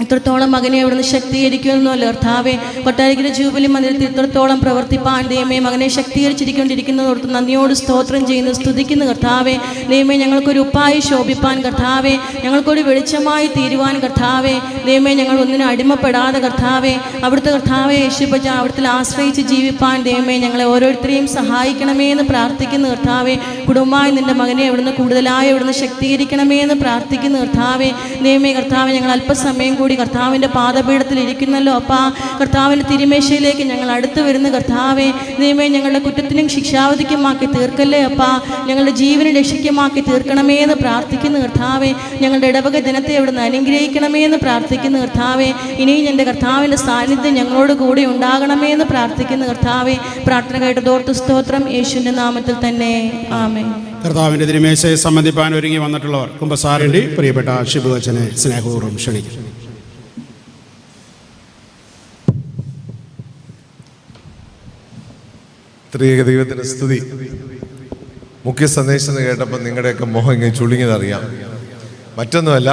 ഇത്രത്തോളം മകനെ അവിടുന്ന് ശക്തീകരിക്കുന്നുവല്ലോ കർത്താവേ. കൊട്ടാരക്കര ജൂബിലി മന്ദിരത്തിൽ ഇത്രത്തോളം പ്രവർത്തിപ്പാൻ ദൈവമേ മകനെ ശക്തീകരിച്ചിരിക്കൊണ്ടിരിക്കുന്നതോർത്ത് നന്ദിയോട് സ്തോത്രം ചെയ്യുന്നു, സ്തുതിക്കുന്നു കർത്താവേ. ദൈവമേ, ഞങ്ങൾക്കൊരു ഉപ്പായി ശോഭിപ്പാൻ കർത്താവേ, ഞങ്ങൾക്കൊരു വെളിച്ചമായി തീരുവാൻ കർത്താവേ. ദൈവമേ, ഞങ്ങൾ ഒന്നിനും അടിമപ്പെടാതെ കർത്താവേ അവിടുത്തെ കർത്താവെ യേശുപ്പച്ച അവിടുത്തെ ആശ്രയിച്ച് ജീവിപ്പാൻ ദൈവമേ ഞങ്ങളെ ഓരോരുത്തരെയും സഹായിക്കണമേ എന്ന് പ്രാർത്ഥിക്കുന്നു കർത്താവേ. കുടുംബമായി നിന്റെ മകനെ അവിടുന്ന് കൂടുതലായി അവിടുന്ന് ശക്തീകരിക്കണമേ എന്ന് പ്രാർത്ഥിക്കുന്നു കർത്താവേ. ദൈവമേ കർത്താവെ, ഞങ്ങൾ അല്പസമയം കൂടി കർത്താവിൻ്റെ പാദപീഠത്തിൽ ഇരിക്കുന്നല്ലോ അപ്പാ. കർത്താവിൻ്റെ തിരുമേശയിലേക്ക് ഞങ്ങൾ അടുത്ത് വരുന്ന കർത്താവേ. ദൈവമേ, ഞങ്ങളുടെ കുറ്റത്തിനും ശിക്ഷാവധിക്കുമാക്കി തീർക്കല്ലേ അപ്പാ. ഞങ്ങളുടെ ജീവനും രക്ഷിക്കുമാക്കി തീർക്കണമേ എന്ന് പ്രാർത്ഥിക്കുന്നു കർത്താവേ. ഞങ്ങളുടെ ഇടവക ദിനത്തെ അവിടുന്ന് അനുഗ്രഹിക്കണമേ എന്ന് പ്രാർത്ഥിക്കുന്നു കർത്താവേ. ഇനിയും എൻ്റെ കർത്താവിൻ്റെ സാന്നിധ്യം ഞങ്ങളോട് കൂടി ഉണ്ടാകണമേ എന്ന് പ്രാർത്ഥിക്കുന്നു കർത്താവേ. പ്രാർത്ഥന കേട്ടതോർത്ത് സ്തോത്രം, യേശുവിൻ്റെ നാമത്തിൽ തന്നെ ആമേൻ. കർത്താവിൻ്റെ തിരുമേശയെ സംബന്ധിപ്പാൻ ഒരുങ്ങി വന്നിട്ടുള്ളവർ കുമ്പസാരൻ്റെ പ്രിയപ്പെട്ട ഷിബുവച്ചനെ സ്നേഹപൂർവ്വം ക്ഷണിക്കുന്നു. ത്രിയേക ദൈവത്തിന്റെ സ്തുതി. മുഖ്യ സന്ദേശം കേട്ടപ്പോൾ നിങ്ങളുടെയൊക്കെ മുഖം ഇങ്ങനെ ചുളുങ്ങിയതറിയാം. മറ്റൊന്നുമല്ല,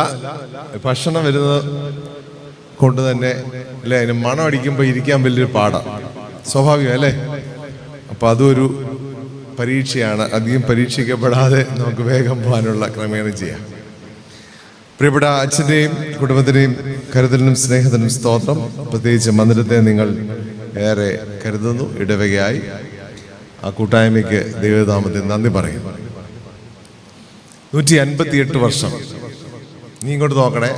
ഭക്ഷണം വരുന്നത് കൊണ്ട് തന്നെ അല്ലേ, അതിന് മണം അടിക്കുമ്പോൾ ഇരിക്കാൻ വലിയൊരു പാടാണ്, സ്വാഭാവികം അല്ലേ. അപ്പം അതും ഒരു പരീക്ഷയാണ്. അധികം പരീക്ഷിക്കപ്പെടാതെ നമുക്ക് വേഗം പോകാനുള്ള ക്രമേണ ചെയ്യാം. പ്രിയപ്പെട്ട അച്ഛൻ്റെയും കുടുംബത്തിൻ്റെയും കരുതലിനും സ്നേഹത്തിനും സ്തോത്രം. പ്രത്യേകിച്ച് മന്ദിരത്തെ നിങ്ങൾ ഏറെ കരുതുന്നു. ഇടവകയായി ആ കൂട്ടായ്മയ്ക്ക് ദൈവനാമത്തിൽ നന്ദി പറയും. 158 വർഷം. നീ ഇങ്ങോട്ട് നോക്കണേ,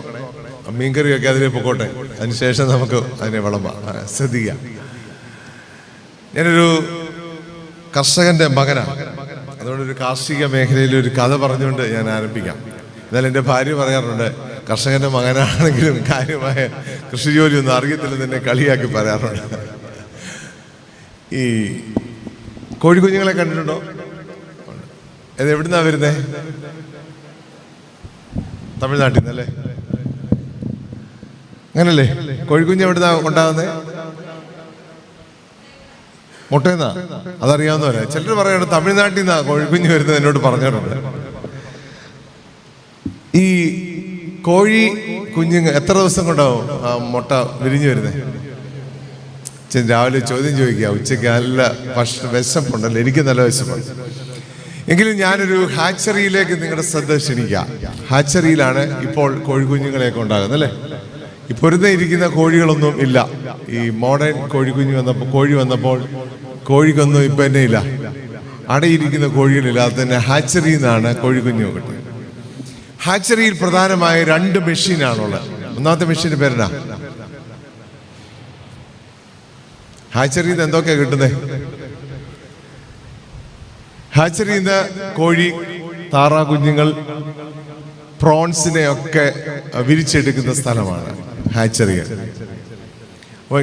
മീൻകറിയൊക്കെ അതിലേ പൊക്കോട്ടെ, അതിനുശേഷം നമുക്ക് അതിനെ ശ്രദ്ധിക്കാം. ഞാനൊരു കർഷകന്റെ മകനാണ്. അതുകൊണ്ട് ഒരു കാർഷിക മേഖലയിൽ ഒരു കഥ പറഞ്ഞുകൊണ്ട് ഞാൻ ആരംഭിക്കാം. എന്നാൽ എൻ്റെ ഭാര്യ പറയാറുണ്ട്, കർഷകന്റെ മകനാണെങ്കിലും കാര്യമായ കൃഷി ജോലിയൊന്നും അറിയത്തില്ലെന്ന് എന്നെ കളിയാക്കി പറയാറുണ്ട്. ഈ കോഴിക്കുഞ്ഞുങ്ങളെ കണ്ടിട്ടുണ്ടോ? ഇത് എവിടുന്നാ വരുന്നേ? തമിഴ്നാട്ടിൽ നിന്നല്ലേ? അങ്ങനല്ലേ? കോഴിക്കുഞ്ഞ് എവിടുന്നാ ഉണ്ടാകുന്നേ? മുട്ടയെന്നാ? അതറിയാവുന്നവരാ. ചിലർ പറയാണ് തമിഴ്നാട്ടിൽ നിന്നാ കോഴിക്കുഞ്ഞ് വരുന്നത്, എന്നോട് പറഞ്ഞിട്ടുണ്ട്. ഈ കോഴി കുഞ്ഞുങ്ങൾ എത്ര ദിവസം കൊണ്ടാവും ആ മുട്ട വിരിഞ്ഞു വരുന്നത്? രാവിലെ ചോദ്യം ചോദിക്കുക, ഉച്ചയ്ക്ക് നല്ല വിശപ്പുണ്ടല്ലോ, എനിക്ക് നല്ല വിശപ്പുണ്ട്. എങ്കിലും ഞാനൊരു ഹാച്ചറിയിലേക്ക് നിങ്ങളുടെ ശ്രദ്ധ ക്ഷണിക്കാം. ഹാച്ചറിയിലാണ് ഇപ്പോൾ കോഴിക്കുഞ്ഞുങ്ങളെയൊക്കെ ഉണ്ടാകുന്നത് അല്ലേ? ഈ പൊരുന്ന ഇരിക്കുന്ന കോഴികളൊന്നും ഇല്ല. ഈ മോഡേൺ കോഴി വന്നപ്പോൾ കോഴിക്കൊന്നും ഇപ്പം തന്നെ ഇല്ല. അടയിരിക്കുന്ന കോഴികളില്ല. അത് തന്നെ ഹാച്ചറിയിൽ നിന്നാണ് കോഴിക്കുഞ്ഞു കിട്ടുന്നത്. ഹാച്ചറിയിൽ പ്രധാനമായ 2 മെഷീനാണുള്ളത്. ഒന്നാമത്തെ മെഷീൻ്റെ പേരെന്നാ? ഹാച്ചറിയിൽ നിന്ന് എന്തൊക്കെയാ കിട്ടുന്നത്? ഹാച്ചറിയിൽ നിന്ന് കോഴി, താറാ കുഞ്ഞുങ്ങൾ, പ്രോൺസിനെ ഒക്കെ വിരിച്ചെടുക്കുന്ന സ്ഥലമാണ് ഹാച്ചറികൾ.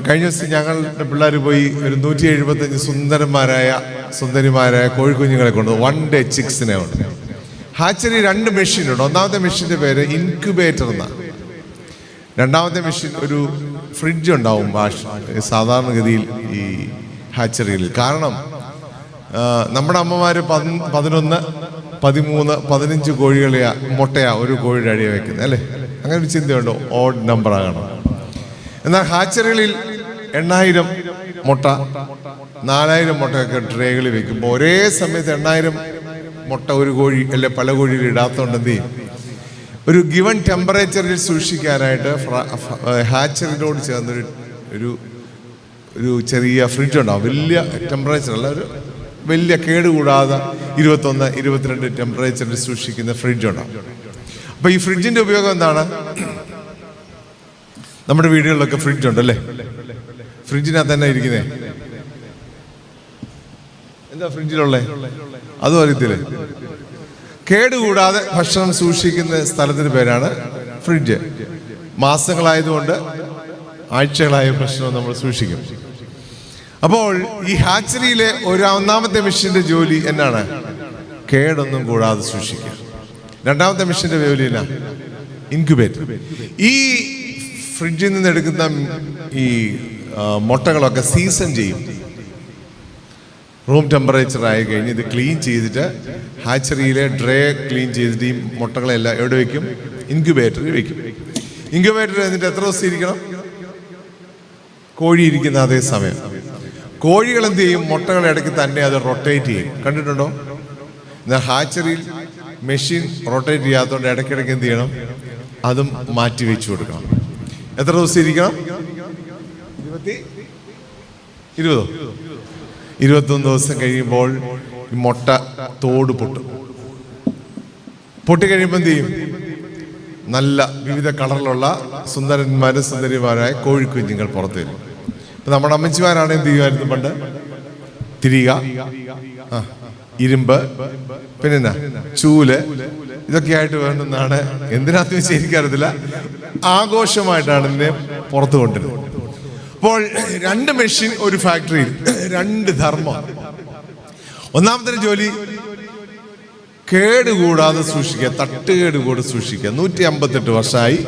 കഴിഞ്ഞ ദിവസം ഞങ്ങളുടെ പിള്ളേർ പോയി ഒരു 175 സുന്ദരിമാരായ കോഴിക്കുഞ്ഞുങ്ങളെ കൊണ്ട് 1 ഡേ ചിക്സിനെ ഉണ്ട്. ഹാച്ചറി 2 മെഷീനുണ്ട്. ഒന്നാമത്തെ മെഷീൻ്റെ പേര് ഇൻക്യുബേറ്റർ എന്നാണ്. രണ്ടാമത്തെ മെഷീൻ ഒരു ഫ്രിഡ്ജ് ഉണ്ടാവും സാധാരണഗതിയിൽ ഈ ഹാച്ചറിയിൽ. കാരണം നമ്മുടെ അമ്മമാർ 11, 13, 15 കോഴികളെ മുട്ടയാ ഒരു കോഴിയുടെ അടിയെ വെക്കുന്നത് അല്ലേ? അങ്ങനെ ഒരു ചിന്തയുണ്ടോ? ഓഡ് നമ്പർ ആകണം. എന്നാൽ ഹാച്ചറികളിൽ 8000 മുട്ട, 4000 മുട്ടയൊക്കെ ട്രേകളിൽ വെക്കുമ്പോൾ ഒരേ സമയത്ത് 8000 മുട്ട ഒരു കോഴി അല്ലെ പല കോഴിയിൽ ഇടാത്തോണ്ട് എന്ത് ചെയ്യും? ഒരു ഗിവൺ ടെമ്പറേച്ചറിൽ സൂക്ഷിക്കാനായിട്ട് ഹാച്ചറിനോട് ചേർന്നൊരു ഒരു ചെറിയ ഫ്രിഡ്ജ് ഉണ്ടാവും. വലിയ ടെമ്പറേച്ചറല്ല, ഒരു വലിയ കേടുകൂടാതെ 21, 22 ടെമ്പറേച്ചറിൽ സൂക്ഷിക്കുന്ന ഫ്രിഡ്ജ് ഉണ്ടാവും. അപ്പോൾ ഈ ഫ്രിഡ്ജിൻ്റെ ഉപയോഗം എന്താണ്? നമ്മുടെ വീടുകളിലൊക്കെ ഫ്രിഡ്ജ് ഉണ്ടല്ലേ? ഫ്രിഡ്ജിനകത്ത് തന്നെ ഇരിക്കുന്നേ. എന്താ ഫ്രിഡ്ജിലുള്ളേ? അതും അറിയത്തില്ലേ? കേടുകൂടാതെ ഭക്ഷണം സൂക്ഷിക്കുന്ന സ്ഥലത്തിന് പേരാണ് ഫ്രിഡ്ജ്. മാസങ്ങളായതുകൊണ്ട് ആഴ്ചകളായ ഭക്ഷണം നമ്മൾ സൂക്ഷിക്കും. അപ്പോൾ ഈ ഹാച്ചറിയിലെ ഒന്നാമത്തെ മെഷീന്റെ ജോലി എന്നാണ്? കേടൊന്നും കൂടാതെ സൂക്ഷിക്കുക. രണ്ടാമത്തെ മെഷീന്റെ ജോലി എന്നാ? ഇൻക്യുബേറ്റർ. ഈ ഫ്രിഡ്ജിൽ നിന്ന് എടുക്കുന്ന ഈ മുട്ടകളൊക്കെ സീസൺ ചെയ്യും. റൂം ടെമ്പറേച്ചർ ആയി കഴിഞ്ഞ് ഇത് ക്ലീൻ ചെയ്തിട്ട് ഹാച്ചറിയിലെ ഡ്രേ ക്ലീൻ ചെയ്തിട്ട് ഈ മുട്ടകളെല്ലാം എവിടെ വയ്ക്കും? ഇൻക്യുബേറ്ററിൽ വയ്ക്കും. ഇൻക്യുബേറ്റർ എന്നിട്ട് എത്ര ദിവസം ഇരിക്കണം? കോഴി ഇരിക്കുന്ന അതേ സമയം. കോഴികൾ എന്ത് ചെയ്യും? മുട്ടകളെ ഇടയ്ക്ക് തന്നെ അത് റൊട്ടേറ്റ് ചെയ്യും. കണ്ടിട്ടുണ്ടോ? എന്നാൽ ഹാച്ചറിയിൽ മെഷീൻ റൊട്ടേറ്റ് ചെയ്യാത്തതുകൊണ്ട് ഇടയ്ക്കിടയ്ക്ക് എന്ത് ചെയ്യണം? അതും മാറ്റി വെച്ചു കൊടുക്കണം. എത്ര ദിവസം ഇരിക്കണം? 21 ദിവസം കഴിയുമ്പോൾ ഈ മുട്ട തോട് പൊട്ടിക്കഴിയുമ്പോൾ എന്ത് ചെയ്യും? നല്ല വിവിധ കളറിലുള്ള സുന്ദരിമാരായ കോഴിക്കുഞ്ഞുങ്ങൾ പുറത്തു വരും. ഇപ്പം നമ്മുടെ അമ്മച്ചിമാരാണ് എന്ത് ചെയ്യുമായിരുന്നു പണ്ട്? തിരിക, ഇരുമ്പ്, പിന്നെ ചൂല്, ഇതൊക്കെ ആയിട്ട് വേണമെന്നാണ്. എന്തിനാന്ന് വെച്ചാൽ എനിക്കറിയത്തില്ല. ആഘോഷമായിട്ടാണ് ഇതിനെ പുറത്തു കൊണ്ടിരുന്നത്. അപ്പോൾ 2 മെഷീൻ ഒരു ഫാക്ടറിയിൽ, 2 ധർമ്മം. ഒന്നാമത്തെ ജോലി കേടുകൂടാതെ സൂക്ഷിക്കുക, തട്ടുകേട് കൂടെ സൂക്ഷിക്കുക. 158 വർഷമായി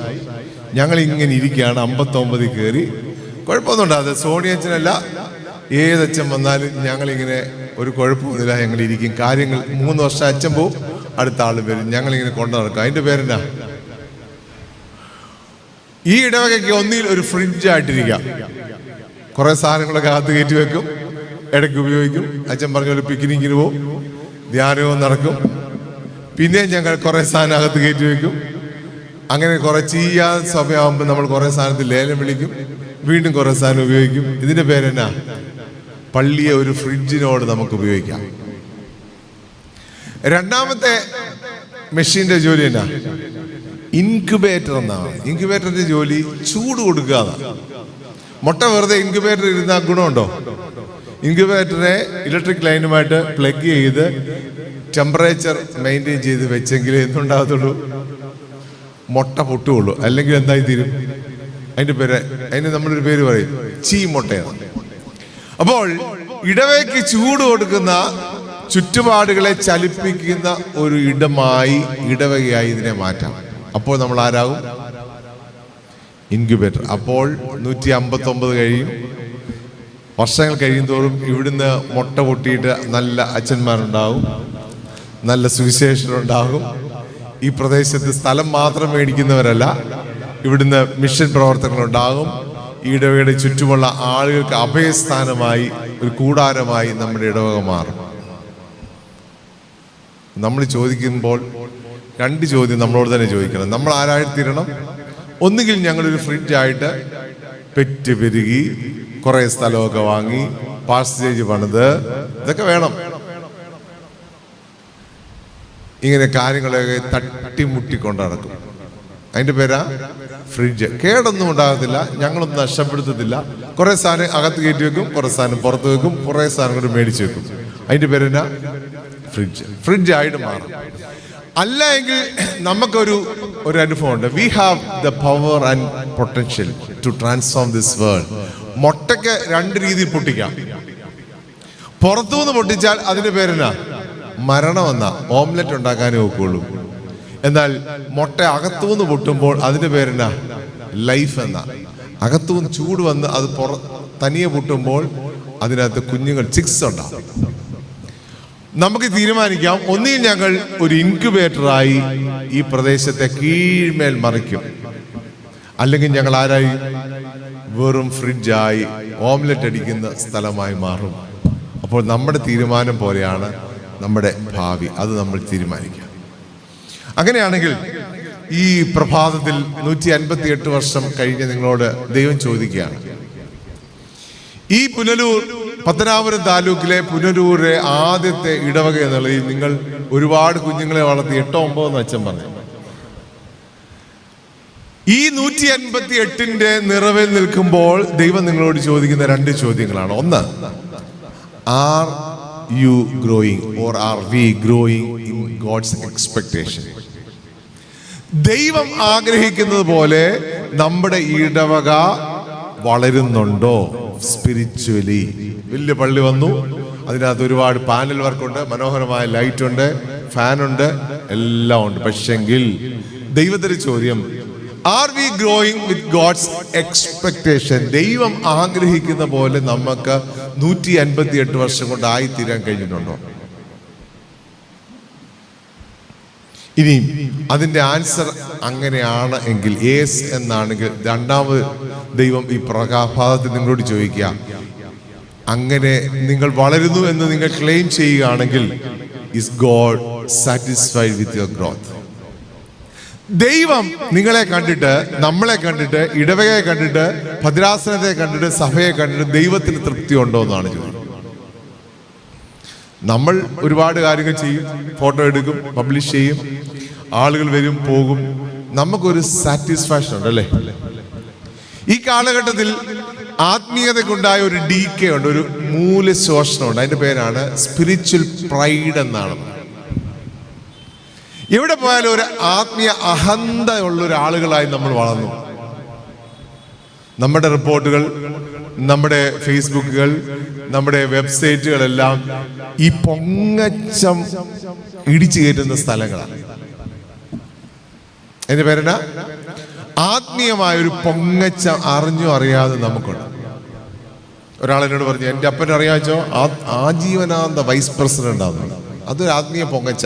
ഞങ്ങൾ ഇങ്ങനെ ഇരിക്കുകയാണ്. 59 കയറി കുഴപ്പമൊന്നും ഉണ്ടാകാതെ. സോണിയച്ചനല്ല, ഏതച്ഛൻ വന്നാലും ഞങ്ങളിങ്ങനെ ഒരു കുഴപ്പമൊന്നുമില്ല, ഞങ്ങൾ ഇരിക്കും. കാര്യങ്ങൾ 3 വർഷം അച്ഛൻ പോവും, അടുത്ത ആൾ വരും, ഞങ്ങളിങ്ങനെ കൊണ്ടു നടക്കും. അതിൻ്റെ പേരെന്നാ? ഈ ഇടവകയ്ക്ക് ഒന്നിൽ ഒരു ഫ്രിഡ്ജായിട്ടിരിക്കാം. കുറെ സാധനങ്ങളൊക്കെ അകത്ത് കയറ്റി വെക്കും. ഇടയ്ക്ക് ഉപയോഗിക്കും. അച്ഛൻ പറഞ്ഞ പോലെ പിക്നിക്കിന് പോവും, ധ്യാനവും നടക്കും. പിന്നെ ഞങ്ങൾ കുറേ സാധനം അകത്ത് കയറ്റി വയ്ക്കും. അങ്ങനെ കുറേ ചെയ്യാൻ സമയമാകുമ്പോൾ നമ്മൾ കുറേ സാധനത്തിൽ ലേലം വിളിക്കും, വീണ്ടും കുറേ സാധനം ഉപയോഗിക്കും. ഇതിൻ്റെ പേരെന്നാ? പള്ളിയെ ഒരു ഫ്രിഡ്ജിനോട് നമുക്ക് ഉപയോഗിക്കാം. രണ്ടാമത്തെ മെഷീൻ്റെ ജോലി എന്നാ? ഇൻക്യുബേറ്റർ എന്നാണ്. ഇൻക്യുബേറ്ററിന്റെ ജോലി ചൂട് കൊടുക്കുക. മുട്ട വെറുതെ ഇൻക്യുബേറ്റർ ഇരുന്നാൽ ഗുണമുണ്ടോ? ഇൻക്യുബേറ്ററെ ഇലക്ട്രിക് ലൈനുമായിട്ട് പ്ലഗ് ചെയ്ത് ടെമ്പറേച്ചർ മെയിൻറ്റെയിൻ ചെയ്ത് വെച്ചെങ്കിലേ എന്തുണ്ടാകത്തുള്ളൂ? മുട്ട പൊട്ടുകയുള്ളൂ. അല്ലെങ്കിൽ എന്തായി തീരും? അതിന് നമ്മളൊരു പേര് പറയും, ചീ മുട്ടയാണ്. അപ്പോൾ ഇടവയ്ക്ക് ചൂട് കൊടുക്കുന്ന, ചുറ്റുപാടുകളെ ചലിപ്പിക്കുന്ന ഒരു ഇടവകയായി ഇതിനെ മാറ്റാം. അപ്പോൾ നമ്മൾ ആരാകും? ഇൻക്യുബേറ്റർ. അപ്പോൾ 159 കഴിയും. വർഷങ്ങൾ കഴിയും തോറും ഇവിടുന്ന് മുട്ട പൊട്ടിയിട്ട് നല്ല അച്ഛന്മാരുണ്ടാകും, നല്ല സുവിശേഷരുണ്ടാകും. ഈ പ്രദേശത്ത് സ്ഥലം മാത്രം മേടിക്കുന്നവരല്ല, ഇവിടുന്ന് മിഷൻ പ്രവർത്തനങ്ങളുണ്ടാകും. ഈ ഇടവകയുടെ ചുറ്റുമുള്ള ആളുകൾക്ക് അഭയസ്ഥാനമായി, ഒരു കൂടാരമായി നമ്മുടെ ഇടവക മാറും. നമ്മൾ ചോദിക്കുമ്പോൾ 2 ചോദ്യം നമ്മളോട് തന്നെ ചോദിക്കണം. നമ്മൾ ആരായിത്തീരണം? ഒന്നുകിൽ ഞങ്ങളൊരു ഫ്രിഡ്ജായിട്ട് പെറ്റ് പെരുകി കുറേ സ്ഥലമൊക്കെ വാങ്ങി പാസ്റ്റേജ് പണിത് ഇതൊക്കെ വേണം. ഇങ്ങനെ കാര്യങ്ങളൊക്കെ തട്ടിമുട്ടിക്കൊണ്ട് നടക്കും. അതിൻ്റെ പേരാ ഫ്രിഡ്ജ്. കേടൊന്നും ഉണ്ടാകത്തില്ല, ഞങ്ങളൊന്നും നഷ്ടപ്പെടുത്തത്തില്ല. കുറേ സാധനം അകത്ത് കയറ്റി വെക്കും, കുറേ സാധനം പുറത്ത് വെക്കും, കുറേ സാധനങ്ങൾ മേടിച്ച് വെക്കും. അതിൻ്റെ പേരെന്നാ? ഫ്രിഡ്ജ്. ഫ്രിഡ്ജായിട്ട് മാറും. അല്ല എങ്കിൽ നമുക്കൊരു അനുഭവമുണ്ട്. We have the power and potential to transform this world. മുട്ടയ്ക്ക് 2 രീതിയിൽ പൊട്ടിക്കാം. പുറത്തുനിന്ന് പൊട്ടിച്ചാൽ അതിൻ്റെ പേരെന്നാ? മരണമെന്ന. ഓംലെറ്റ് ഉണ്ടാക്കാനേ ഒക്കുള്ളൂ. എന്നാൽ മുട്ട അകത്തുനിന്ന് പൊട്ടുമ്പോൾ അതിൻ്റെ പേരെന്നാ? ലൈഫ് എന്ന. അകത്തുനിന്ന് ചൂട് വന്ന് അത് തനിയെ പൊട്ടുമ്പോൾ അതിനകത്ത് കുഞ്ഞുങ്ങൾ ചിക്സ് ഉണ്ടാവും. നമുക്ക് തീരുമാനിക്കാം, ഒന്നുകിൽ ഞങ്ങൾ ഒരു ഇൻക്യുബേറ്ററായി ഈ പ്രദേശത്തെ കീഴ്മേൽ മറിക്കും, അല്ലെങ്കിൽ ഞങ്ങൾ ആരായി? വെറും ഫ്രിഡ്ജായി ഓംലെറ്റ് അടിക്കുന്ന സ്ഥലമായി മാറും. അപ്പോൾ നമ്മുടെ തീരുമാനം പോലെയാണ് നമ്മുടെ ഭാവി. അത് നമ്മൾ തീരുമാനിക്കാം. അങ്ങനെയാണെങ്കിൽ ഈ പ്രഭാതത്തിൽ 158 വർഷം കഴിഞ്ഞ് നിങ്ങളോട് ദൈവം ചോദിക്കുകയാണ്, ഈ പുനലൂർ, പത്തനാപുരം താലൂക്കിലെ പുനലൂരിലെ ആദ്യത്തെ ഇടവക എന്നുള്ളതിൽ നിങ്ങൾ ഒരുപാട് കുഞ്ഞുങ്ങളെ വളർത്തി, 8 9 എന്ന് അച്ഛൻ പറഞ്ഞു. ഈ 158ന്റെ നിറവിൽ നിൽക്കുമ്പോൾ ദൈവം നിങ്ങളോട് ചോദിക്കുന്ന 2 ചോദ്യങ്ങളാണ്. ഒന്ന്, are you growing or are we growing in God's expectation? ദൈവം ആഗ്രഹിക്കുന്നത് പോലെ നമ്മുടെ ഇടവക വളരുന്നുണ്ടോ സ്പിരിച്വലി? വലിയ പള്ളി വന്നു, അതിനകത്ത് ഒരുപാട് പാനൽ വർക്കുണ്ട്, മനോഹരമായ ലൈറ്റ് ഉണ്ട്, ഫാനുണ്ട്, എല്ലാം ഉണ്ട്. പക്ഷെങ്കിൽ ദൈവത്തിന്റെ ചോദ്യം, are we growing with God's expectation? ദൈവം ആഗ്രഹിക്കുന്ന പോലെ നമുക്ക് 158 വർഷം കൊണ്ട് ആയിത്തീരാൻ കഴിഞ്ഞിട്ടുണ്ടോ? ഇനി അതിന്റെ ആൻസർ അങ്ങനെയാണ് എങ്കിൽ, യേസ് എന്നാണെങ്കിൽ, രണ്ടാമത് ദൈവം ഈ പ്രഭാതത്തിൽ നിങ്ങളോട് ചോദിക്കുക, അങ്ങനെ നിങ്ങൾ വളരുന്നു എന്ന് നിങ്ങൾ ക്ലെയിം ചെയ്യുകയാണെങ്കിൽ, is God satisfied with your growth? ദൈവം നിങ്ങളെ കണ്ടിട്ട്, നമ്മളെ കണ്ടിട്ട്, ഇടവകയെ കണ്ടിട്ട്, ഭദ്രാസനത്തെ കണ്ടിട്ട്, സഭയെ കണ്ടിട്ട് ദൈവത്തിന് തൃപ്തി ഉണ്ടോ എന്നാണ് ചോദിക്കുന്നത്. നമ്മൾ ഒരുപാട് കാര്യങ്ങൾ ചെയ്യും, ഫോട്ടോ എടുക്കും, പബ്ലിഷ് ചെയ്യും, ആളുകൾ വരും പോകും, നമുക്കൊരു സാറ്റിസ്ഫാക്ഷൻ ഉണ്ട് അല്ലേ? ഈ കാലഘട്ടത്തിൽ ആത്മീയതയ്ക്കുണ്ടായ ഒരു ഡീക്കേ ഉണ്ട്, ഒരു മൂല്യശോഷണമുണ്ട്. അതിന്റെ പേരാണ് സ്പിരിച്വൽ പ്രൈഡ് എന്നാണ്. എവിടെ പോയാലും ഒരു ആത്മീയ അഹന്ത ഉള്ള ഒരാളുകളായി നമ്മൾ വളർന്നു. നമ്മുടെ റിപ്പോർട്ടുകൾ, നമ്മുടെ ഫേസ്ബുക്കുകൾ, നമ്മുടെ വെബ്സൈറ്റുകളെല്ലാം ഈ പൊങ്ങച്ചം ഇടിച്ചു കയറ്റുന്ന സ്ഥലങ്ങളാണ്. അതിന്റെ പേരെന്നാ? ആത്മീയമായ ഒരു പൊങ്ങച്ചം അറിഞ്ഞോ അറിയാതെ നമുക്കുണ്ട്. ഒരാളെന്നോട് പറഞ്ഞു, എൻ്റെ അപ്പൻ അറിയാച്ചോ ആജീവനാന്ത വൈസ് പ്രസിഡന്റ് ആണ്. അതൊരു ആത്മീയ പൊങ്ങച്ച.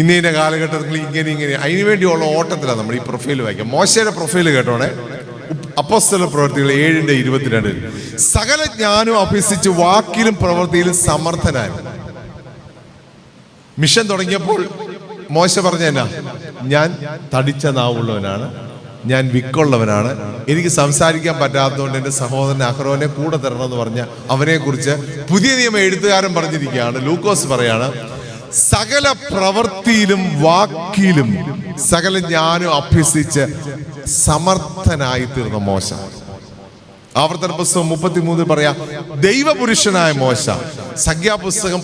ഇന്ന കാലഘട്ടത്തിൽ ഇങ്ങനെ അതിനുവേണ്ടിയുള്ള ഓട്ടത്തിലാണ് നമ്മൾ ഈ പ്രൊഫൈൽ വായിക്കാം. മോശയുടെ പ്രൊഫൈൽ കേട്ടോണേ. അപ്പോസ്തല പ്രവൃത്തികൾ 7:22 സകല ജ്ഞാനവും അഭ്യസിച്ച് വാക്കിലും പ്രവൃത്തിയിലും സമർത്ഥനായി. മിഷൻ തുടങ്ങിയപ്പോൾ മോശ പറഞ്ഞ എന്നാ, ഞാൻ തടിച്ച നാവുള്ളവനാണ്, ഞാൻ വിക്കുള്ളവനാണ്, എനിക്ക് സംസാരിക്കാൻ പറ്റാത്തതുകൊണ്ട് എൻ്റെ സഹോദരൻ അഹ്റോനെ കൂടെ തരണമെന്ന് പറഞ്ഞ അവനെ കുറിച്ച് പുതിയ നിയമ എഴുത്തുകാരൻ പറഞ്ഞിരിക്കുകയാണ്. ലൂക്കോസ് പറയാണ്, സകല പ്രവൃത്തിയിലും വാക്കിലും സകല ജ്ഞാനം അഭ്യസിച്ച് സമർത്ഥനായി തീർന്ന മോശ. ആവർത്തന പുസ്തകം 33 പറയാ ദൈവപുരുഷനായ മോശ. സംഖ്യാപുസ്തകം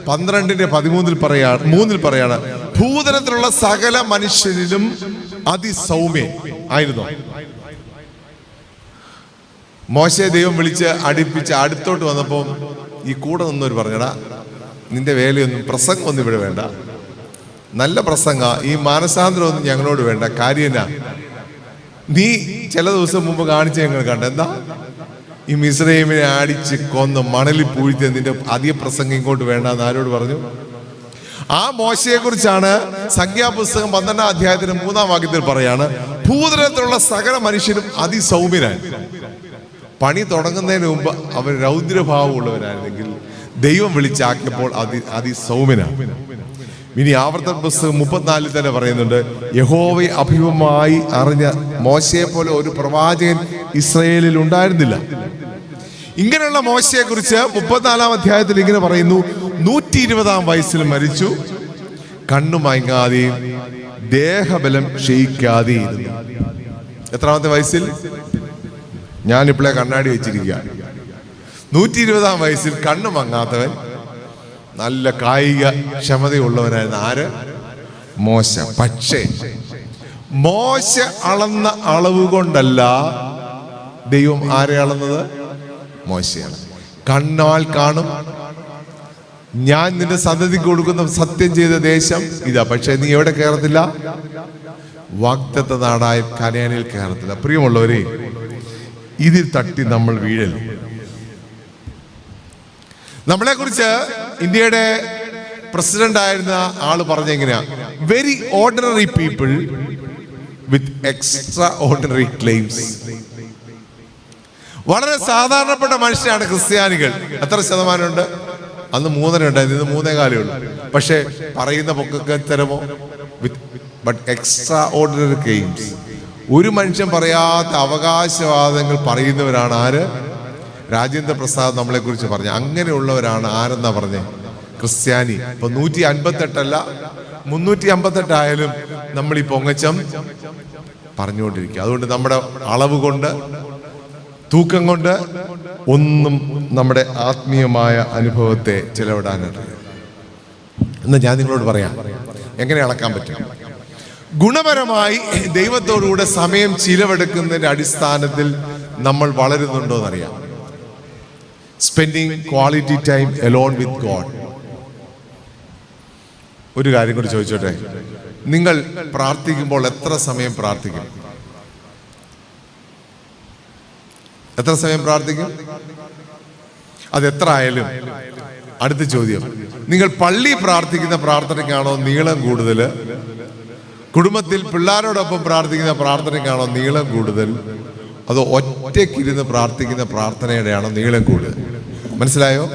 12:13 പറയാണ് ഭൂതലത്തിലുള്ള സകല മനുഷ്യരിലും അതിസൗമ്യൻ ആയിരുന്നു. മോശയെ ദൈവം വിളിച്ച് അടുപ്പിച്ച് അടുത്തോട്ട് വന്നപ്പോൾ ഈ കൂടെ നിന്നവർ പറഞ്ഞടാ, നിന്റെ വേലയൊന്നും പ്രസംഗമൊന്നും ഇവിടെ വേണ്ട, നല്ല പ്രസംഗ, ഈ മാനസാന്തരമൊന്നും ഞങ്ങളോട് വേണ്ട. കാര്യന നീ ചില ദിവസം മുമ്പ് കാണിച്ച ഞങ്ങൾ കണ്ട എന്താ, ഈ മിസ്രൈമിനെ അടിച്ച് കൊന്ന് മണലിൽ പൂഴ്ത്തി നിന്റെ അധിക പ്രസംഗം ഇങ്ങോട്ട് വേണ്ട എന്ന് ആരോട് പറഞ്ഞു? ആ മോശയെ കുറിച്ചാണ് സംഖ്യാപുസ്തകം 12-ാം അധ്യായത്തിന് 3-ാം വാക്യത്തിൽ പറയാണ് ഭൂതലത്തിലുള്ള സകല മനുഷ്യരും അതിസൗമ്യനായി. പണി തുടങ്ങുന്നതിന് മുമ്പ് അവർ രൗദ്രഭാവമുള്ളവരായിരുന്നെങ്കിൽ ദൈവം വിളിച്ചാക്കിയപ്പോൾ അതിസൗമ്യനാണ്. ഇനി ആവർത്തന പുസ്തകം 34 തന്നെ പറയുന്നുണ്ട്, യഹോവയെ അഭിമുഖമായി അറിഞ്ഞ മോശയെ പോലെ ഒരു പ്രവാചകൻ ഇസ്രായേലിൽ ഉണ്ടായിരുന്നില്ല. ഇങ്ങനെയുള്ള മോശയെ കുറിച്ച് 34-ാം അധ്യായത്തിൽ ഇങ്ങനെ പറയുന്നു, 120-ാം വയസ്സിൽ മരിച്ചു, കണ്ണു മയങ്ങാതെയും ദേഹബലം ക്ഷയിക്കാതെയും ഇരുന്നു. എത്രാമത്തെ വയസ്സിൽ? ഞാനിപ്പോഴേ കണ്ണാടി വെച്ചിരിക്കുക. 120-ാം വയസ്സിൽ കണ്ണു മങ്ങാത്തവൻ, നല്ല കായിക ക്ഷമതയുള്ളവനായിരുന്നു. ആര്? മോശ. പക്ഷേ മോശ അളന്ന അളവ് കൊണ്ടല്ല ദൈവം ആരെ അളന്നത്? മോശയാണ്. കണ്ണാൽ കാണും, ഞാൻ നിന്റെ സന്തതിക്ക് കൊടുക്കുന്ന സത്യം ചെയ്ത ദേശം ഇതാ, പക്ഷെ നീ എവിടെ കയറത്തില്ല? വാഗ്ദത്ത നാടായ കനാനിൽ കയറത്തില്ല. പ്രിയമുള്ളവരെ, ഇതിൽ തട്ടി നമ്മൾ വീഴൽ. നമ്മളെ കുറിച്ച് ഇന്ത്യയുടെ പ്രസിഡന്റ് ആയിരുന്ന ആള് പറഞ്ഞെങ്ങനെയാ, very ordinary people with extraordinary claims. വളരെ സാധാരണപ്പെട്ട മനുഷ്യരാണ് ക്രിസ്ത്യാനികൾ. എത്ര ശതമാനമുണ്ട്? അന്ന് 3.5 ഉണ്ടായിരുന്നു, ഇന്ന് 3.25 ഉള്ളൂ. പക്ഷെ പറയുന്ന പൊക്കൊക്കെ തരമോ? But extraordinary claims. ഒരു മനുഷ്യൻ പറയാത്ത അവകാശവാദങ്ങൾ പറയുന്നവരാണ് ആര്? രാജേന്ദ്ര പ്രസാദ് നമ്മളെ കുറിച്ച് പറഞ്ഞു. അങ്ങനെയുള്ളവരാണ് ആരെന്നാ പറഞ്ഞേ? ക്രിസ്ത്യാനി. ഇപ്പൊ 158 358 ആയാലും നമ്മൾ ഈ പൊങ്ങച്ചം പറഞ്ഞുകൊണ്ടിരിക്കുക. അതുകൊണ്ട് നമ്മുടെ അളവ് കൊണ്ട്, തൂക്കം കൊണ്ട് ഒന്നും നമ്മുടെ ആത്മീയമായ അനുഭവത്തെ ചെലവിടാനായിട്ട്. എന്ന് ഞാൻ നിങ്ങളോട് പറയാം, എങ്ങനെ അളക്കാൻ പറ്റും? ഗുണപരമായി ദൈവത്തോടുകൂടെ സമയം ചിലവെടുക്കുന്നതിന്റെ അടിസ്ഥാനത്തിൽ നമ്മൾ വളരുന്നുണ്ടോ എന്നറിയാം. Spending quality time alone with God. ഒരു കാര്യം കൂടി ചോദിച്ചോട്ടെ, നിങ്ങൾ പ്രാർത്ഥിക്കുമ്പോൾ എത്ര സമയം പ്രാർത്ഥിക്കും? എത്ര സമയം പ്രാർത്ഥിക്കും? അതെത്ര ആയാലും അടുത്ത ചോദ്യം, നിങ്ങൾ പള്ളി പ്രാർത്ഥിക്കുന്ന പ്രാർത്ഥനയ്ക്കാണോ നീളം കൂടുതൽ? കുടുംബത്തിൽ പിള്ളേരോടൊപ്പം പ്രാർത്ഥിക്കുന്ന പ്രാർത്ഥനയ്ക്കാണോ നീളം കൂടുതൽ? അതോ ഒറ്റയ്ക്കിരുന്ന് പ്രാർത്ഥിക്കുന്ന പ്രാർത്ഥനയുടെയാണോ നീളം കൂടുതൽ? മനസ്സിലായോ?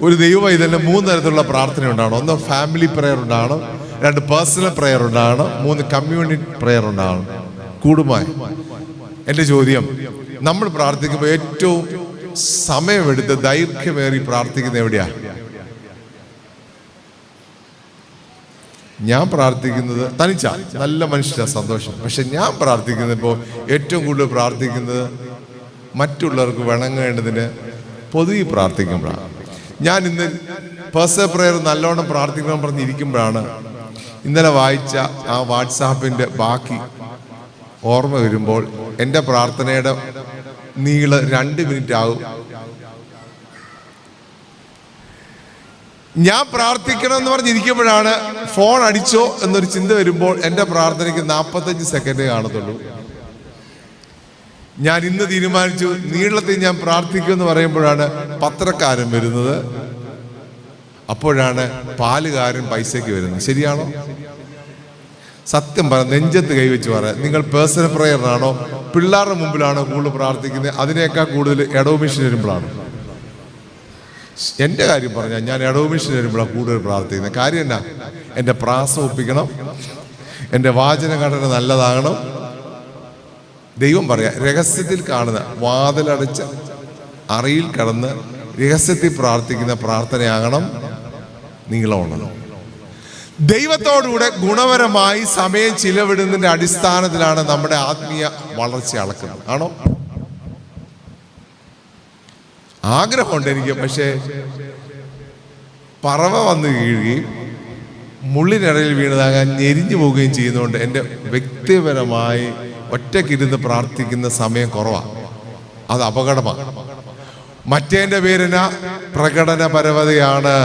ഒരു ദൈവവൈതലിന് 3 തരത്തിലുള്ള പ്രാർത്ഥന ഉണ്ടാവണം. 1 ഫാമിലി പ്രെയർ ഉണ്ടാവണം, 2 പേഴ്സണൽ പ്രെയർ ഉണ്ടാവണം, 3 കമ്മ്യൂണിറ്റി പ്രെയർ ഉണ്ടാവണം. കൂടുമായി എൻ്റെ ചോദ്യം, നമ്മൾ പ്രാർത്ഥിക്കുമ്പോൾ ഏറ്റവും സമയമെടുത്ത് ദൈർഘ്യമേറി പ്രാർത്ഥിക്കുന്ന എവിടെയാ? ഞാൻ പ്രാർത്ഥിക്കുന്നത് തനിച്ചാ, നല്ല മനുഷ്യരാ, സന്തോഷം. പക്ഷെ ഞാൻ പ്രാർത്ഥിക്കുന്നപ്പോൾ ഏറ്റവും കൂടുതൽ പ്രാർത്ഥിക്കുന്നത് മറ്റുള്ളവർക്ക് വണങ്ങേണ്ടതിന് പൊതുവെ പ്രാർത്ഥിക്കുമ്പോഴാണ്. ഞാൻ ഇന്ന് പേഴ്സണൽ പ്രെയർ നല്ലോണം പ്രാർത്ഥിക്കണം പറഞ്ഞിരിക്കുമ്പോഴാണ് ഇന്നലെ വായിച്ച ആ വാട്സാപ്പിൻ്റെ ബാക്കി ഓർമ്മ വരുമ്പോൾ എൻ്റെ പ്രാർത്ഥനയുടെ നീളം 2 മിനിറ്റ് ആകും. ഞാൻ പ്രാർത്ഥിക്കണം എന്ന് പറഞ്ഞിരിക്കുമ്പോഴാണ് ഫോൺ അടിച്ചോ എന്നൊരു ചിന്ത വരുമ്പോൾ എൻ്റെ പ്രാർത്ഥനയ്ക്ക് 45 സെക്കൻഡേ കാണത്തുള്ളൂ. ഞാൻ ഇന്ന് തീരുമാനിച്ചു നീളത്തിൽ ഞാൻ പ്രാർത്ഥിക്കുമെന്ന് പറയുമ്പോഴാണ് പത്രക്കാരൻ വരുന്നത്. അപ്പോഴാണ് പാലുകാരൻ പൈസയ്ക്ക് വരുന്നത്. ശരിയാണോ? സത്യം പറ, നെഞ്ചത്ത് കൈവച്ച് പറ. നിങ്ങൾ പേഴ്സണൽ പ്രയറിനാണോ പിള്ളേരുടെ മുമ്പിലാണോ കൂടുതൽ പ്രാർത്ഥിക്കുന്നത്? അതിനേക്കാൾ കൂടുതൽ ഇടവ് മിഷൻ വരുമ്പോഴാണ്. എൻ്റെ കാര്യം പറഞ്ഞാൽ ഞാൻ ഇടവ് മിഷൻ വരുമ്പോഴാണ് കൂടുതൽ പ്രാർത്ഥിക്കുന്നത്. കാര്യം എന്നാ? എൻ്റെ പ്രാസം ഒപ്പിക്കണം, എൻ്റെ വാചനഘടന നല്ലതാകണം. ദൈവം പറയാ, രഹസ്യത്തിൽ കാണുന്ന വാതിലടച്ച് അറയിൽ കടന്ന് രഹസ്യത്തിൽ പ്രാർത്ഥിക്കുന്ന പ്രാർത്ഥനയാകണം നിങ്ങളുള്ളത്. ദൈവത്തോടുകൂടെ ഗുണപരമായി സമയം ചിലവിടുന്നതിന്റെ അടിസ്ഥാനത്തിലാണ് നമ്മുടെ ആത്മീയ വളർച്ച അളക്കുന്നത്. ആണോ? ആഗ്രഹമുണ്ട് എനിക്ക്, പക്ഷേ പറവ വന്ന് വീഴുകയും മുള്ളിനിടയിൽ വീണതാകാൻ ഞെരിഞ്ഞു പോവുകയും ചെയ്യുന്നതുകൊണ്ട് എൻ്റെ വ്യക്തിപരമായി ഒറ്റയ്ക്കിരുന്ന് പ്രാർത്ഥിക്കുന്ന സമയം കുറവാണ്. അത് അപകടമാണ്. മറ്റേൻ്റെ പേരിന പ്രകടനപരവതയാണ്.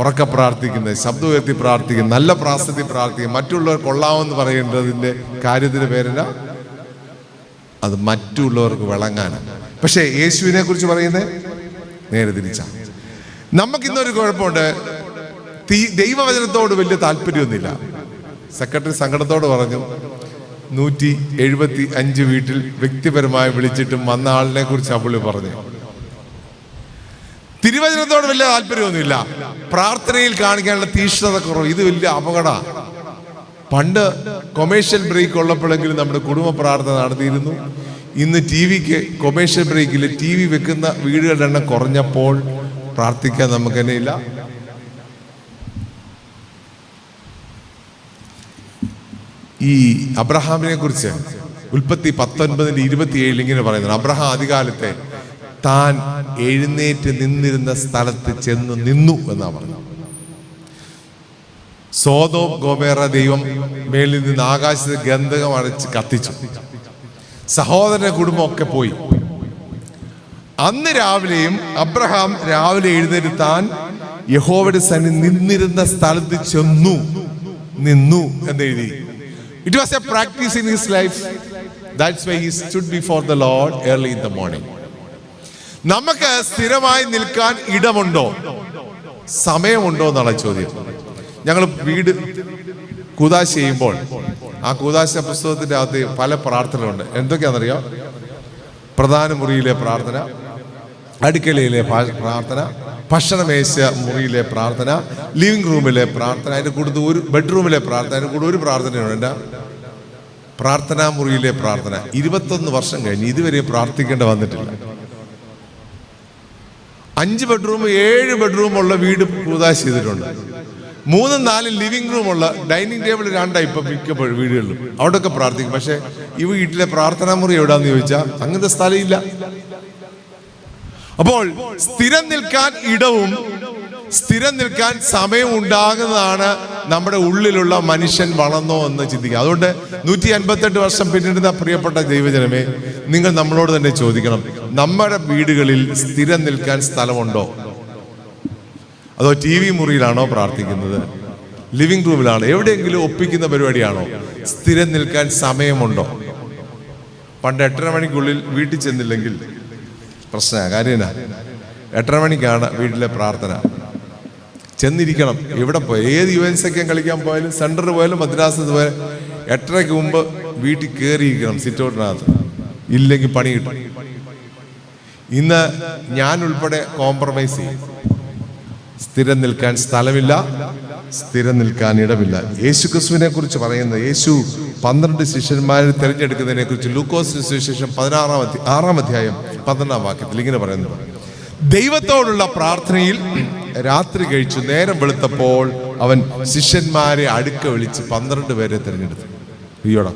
ഉറക്ക പ്രാർത്ഥിക്കുന്നത്, ശബ്ദം ഉയർത്തി പ്രാർത്ഥിക്കുന്നത്, നല്ല പ്രാർത്ഥനയിൽ പ്രാർത്ഥിക്കുക, മറ്റുള്ളവർ കൊള്ളാമെന്ന് പറയേണ്ടതിൻ്റെ കാര്യത്തിൻ്റെ പേരിന അത് മറ്റുള്ളവർക്ക് വിളങ്ങാനാണ്. പക്ഷേ യേശുവിനെ കുറിച്ച് പറയുന്നത് നേരെ തിരിച്ചാണ്. നമുക്കിന്നൊരു കുഴപ്പമുണ്ട്, ദൈവവചനത്തോട് വലിയ താല്പര്യമൊന്നുമില്ല. സെക്രട്ടറി സങ്കടത്തോട് പറഞ്ഞു, 175 വീട്ടിൽ വ്യക്തിപരമായി വിളിച്ചിട്ടും വന്ന ആളിനെ കുറിച്ച് പുള്ളി പറഞ്ഞു. തിരുവചനത്തോട് വലിയ താല്പര്യമൊന്നുമില്ല. പ്രാർത്ഥനയിൽ കാണിക്കാനുള്ള തീഷ്ണത കുറവ്. ഇത് വലിയ അപകടമാണ്. പണ്ട് കൊമേഴ്ഷ്യൽ ബ്രേക്ക് ഉള്ളപ്പോഴെങ്കിലും നമ്മുടെ കുടുംബ പ്രാർത്ഥന നടത്തിയിരുന്നു. ഇന്ന് TV-ക്ക് കൊമേഴ്ഷ്യൽ ബ്രേക്കിൽ TV വെക്കുന്ന വീടുകളുടെ എണ്ണം കുറഞ്ഞപ്പോൾ പ്രാർത്ഥിക്കാൻ നമുക്ക് തന്നെ ഇല്ല. ഈ അബ്രഹാമിനെ കുറിച്ച് ഉൽപ്പത്തി 19:27 ഇങ്ങനെ പറയുന്നത്, അബ്രഹാം അധികാലത്തെ താൻ എഴുന്നേറ്റ് നിന്നിരുന്ന സ്ഥലത്ത് ചെന്ന് നിന്നു എന്നാ പറഞ്ഞത്. സോദോം ഗോമോറ ദൈവം മേലിൽ നിന്ന് ആകാശത്ത് ഗന്ധകം അടച്ച് കത്തിച്ചു. സഹോദരന്റെ കുടുംബമൊക്കെ പോയി. അന്ന് രാവിലെയും അബ്രഹാം രാവിലെ എഴുന്നേറ്റ് താൻ യഹോവയുടെ സന്നിധി നിന്നിരുന്ന സ്ഥലത്ത് ചെന്നു നിന്നു എന്നെഴുതി. It was a practice in his life. That's why he stood before the Lord early in the morning. നമുക്ക് സ്ഥിരമായി നിൽക്കാൻ ഇടമുണ്ടോ, സമയമുണ്ടോ എന്നുള്ള ചോദ്യം. ഞങ്ങൾ വീട് കൂദാശ ചെയ്യുമ്പോൾ ആ കൂദാശ പുസ്തകത്തിന്റെ അകത്ത് പല പ്രാർത്ഥനകളുണ്ട്. എന്തൊക്കെയാണെന്നറിയാം? പ്രധാന മുറിയിലെ പ്രാർത്ഥന, അടുക്കളയിലെ പ്രാർത്ഥന, ഭക്ഷണമേശ മുറിയിലെ പ്രാർത്ഥന, ലിവിംഗ് റൂമിലെ പ്രാർത്ഥന, അതിൻ്റെ കൂടുതൽ ഒരു ബെഡ്റൂമിലെ പ്രാർത്ഥന, അതിൻ്റെ കൂടെ ഒരു പ്രാർത്ഥനയുണ്ട്, എൻ്റെ പ്രാർത്ഥനാ മുറിയിലെ പ്രാർത്ഥന. 21 വർഷം കഴിഞ്ഞ് ഇതുവരെ പ്രാർത്ഥിക്കേണ്ട വന്നിട്ടില്ല. 5 ബെഡ്റൂം 7 ബെഡ്റൂമുള്ള വീട് കൂദാശ ചെയ്തിട്ടുണ്ട്. 3-4 ലിവിംഗ് റൂമുള്ള, ഡൈനിങ് ടേബിൾ 2 ഇപ്പം മിക്ക വീടുകളിലും അവിടെയൊക്കെ പ്രാർത്ഥിക്കും. പക്ഷെ ഈ വീട്ടിലെ പ്രാർത്ഥനാ മുറി എവിടാന്ന് ചോദിച്ചാൽ അങ്ങനത്തെ സ്ഥലമില്ല. അപ്പോൾ സ്ഥിരം നിൽക്കാൻ ഇടവും സ്ഥിരം നിൽക്കാൻ സമയം ഉണ്ടാകുന്നതാണ് നമ്മുടെ ഉള്ളിലുള്ള മനുഷ്യൻ വളർന്നോ എന്ന് ചിന്തിക്കുക. അതുകൊണ്ട് 158 വർഷം പിന്നിടുന്ന പ്രിയപ്പെട്ട ദൈവജനമേ, നിങ്ങൾ നമ്മളോട് തന്നെ ചോദിക്കണം, നമ്മുടെ വീടുകളിൽ സ്ഥിരം നിൽക്കാൻ സ്ഥലമുണ്ടോ? അതോ TV മുറിയിലാണോ പ്രാർത്ഥിക്കുന്നത്? ലിവിംഗ് റൂമിലാണോ? എവിടെയെങ്കിലും ഒപ്പിക്കുന്ന പരിപാടിയാണോ? സ്ഥിരം നിൽക്കാൻ സമയമുണ്ടോ? പണ്ട് 8:30 മണിക്കുള്ളിൽ വീട്ടിൽ ചെന്നില്ലെങ്കിൽ പ്രശ്നമാണ്. കാര്യം 8:30 മണിക്കാണ് വീട്ടിലെ പ്രാർത്ഥന. ചെന്നിരിക്കണം. എവിടെ പോയി, ഏത് UN-SEC കളിക്കാൻ പോയാലും, സെൻറ്ററിൽ പോയാലും, മദ്രാസിൽ പോയാലും 8:30 മുമ്പ് വീട്ടിൽ കയറിയിരിക്കണം സിറ്റൗട്ടിനകത്ത്. ഇല്ലെങ്കിൽ പണി കിട്ടും. ഇന്ന് ഞാൻ ഉൾപ്പെടെ കോംപ്രമൈസ് ചെയ്യും. സ്ഥിരം നിൽക്കാൻ സ്ഥലമില്ല, സ്ഥിരം നിൽക്കാൻ ഇടമില്ല. യേശു ക്രിസ്തുവിനെ കുറിച്ച് പറയുന്നത്, യേശു 12 ശിഷ്യന്മാരെ തിരഞ്ഞെടുക്കുന്നതിനെ കുറിച്ച് ലൂക്കോസിന് സുവിശേഷം 6-ാം അധ്യായം 12-ാം വാക്യത്തിൽ ഇങ്ങനെ പറയുന്നത്, ദൈവത്തോടുള്ള പ്രാർത്ഥനയിൽ രാത്രി കഴിച്ചു നേരം വെളുത്തപ്പോൾ അവൻ ശിഷ്യന്മാരെ അടുക്ക വിളിച്ച് 12 പേരെ തിരഞ്ഞെടുത്തു. അയ്യോടാ,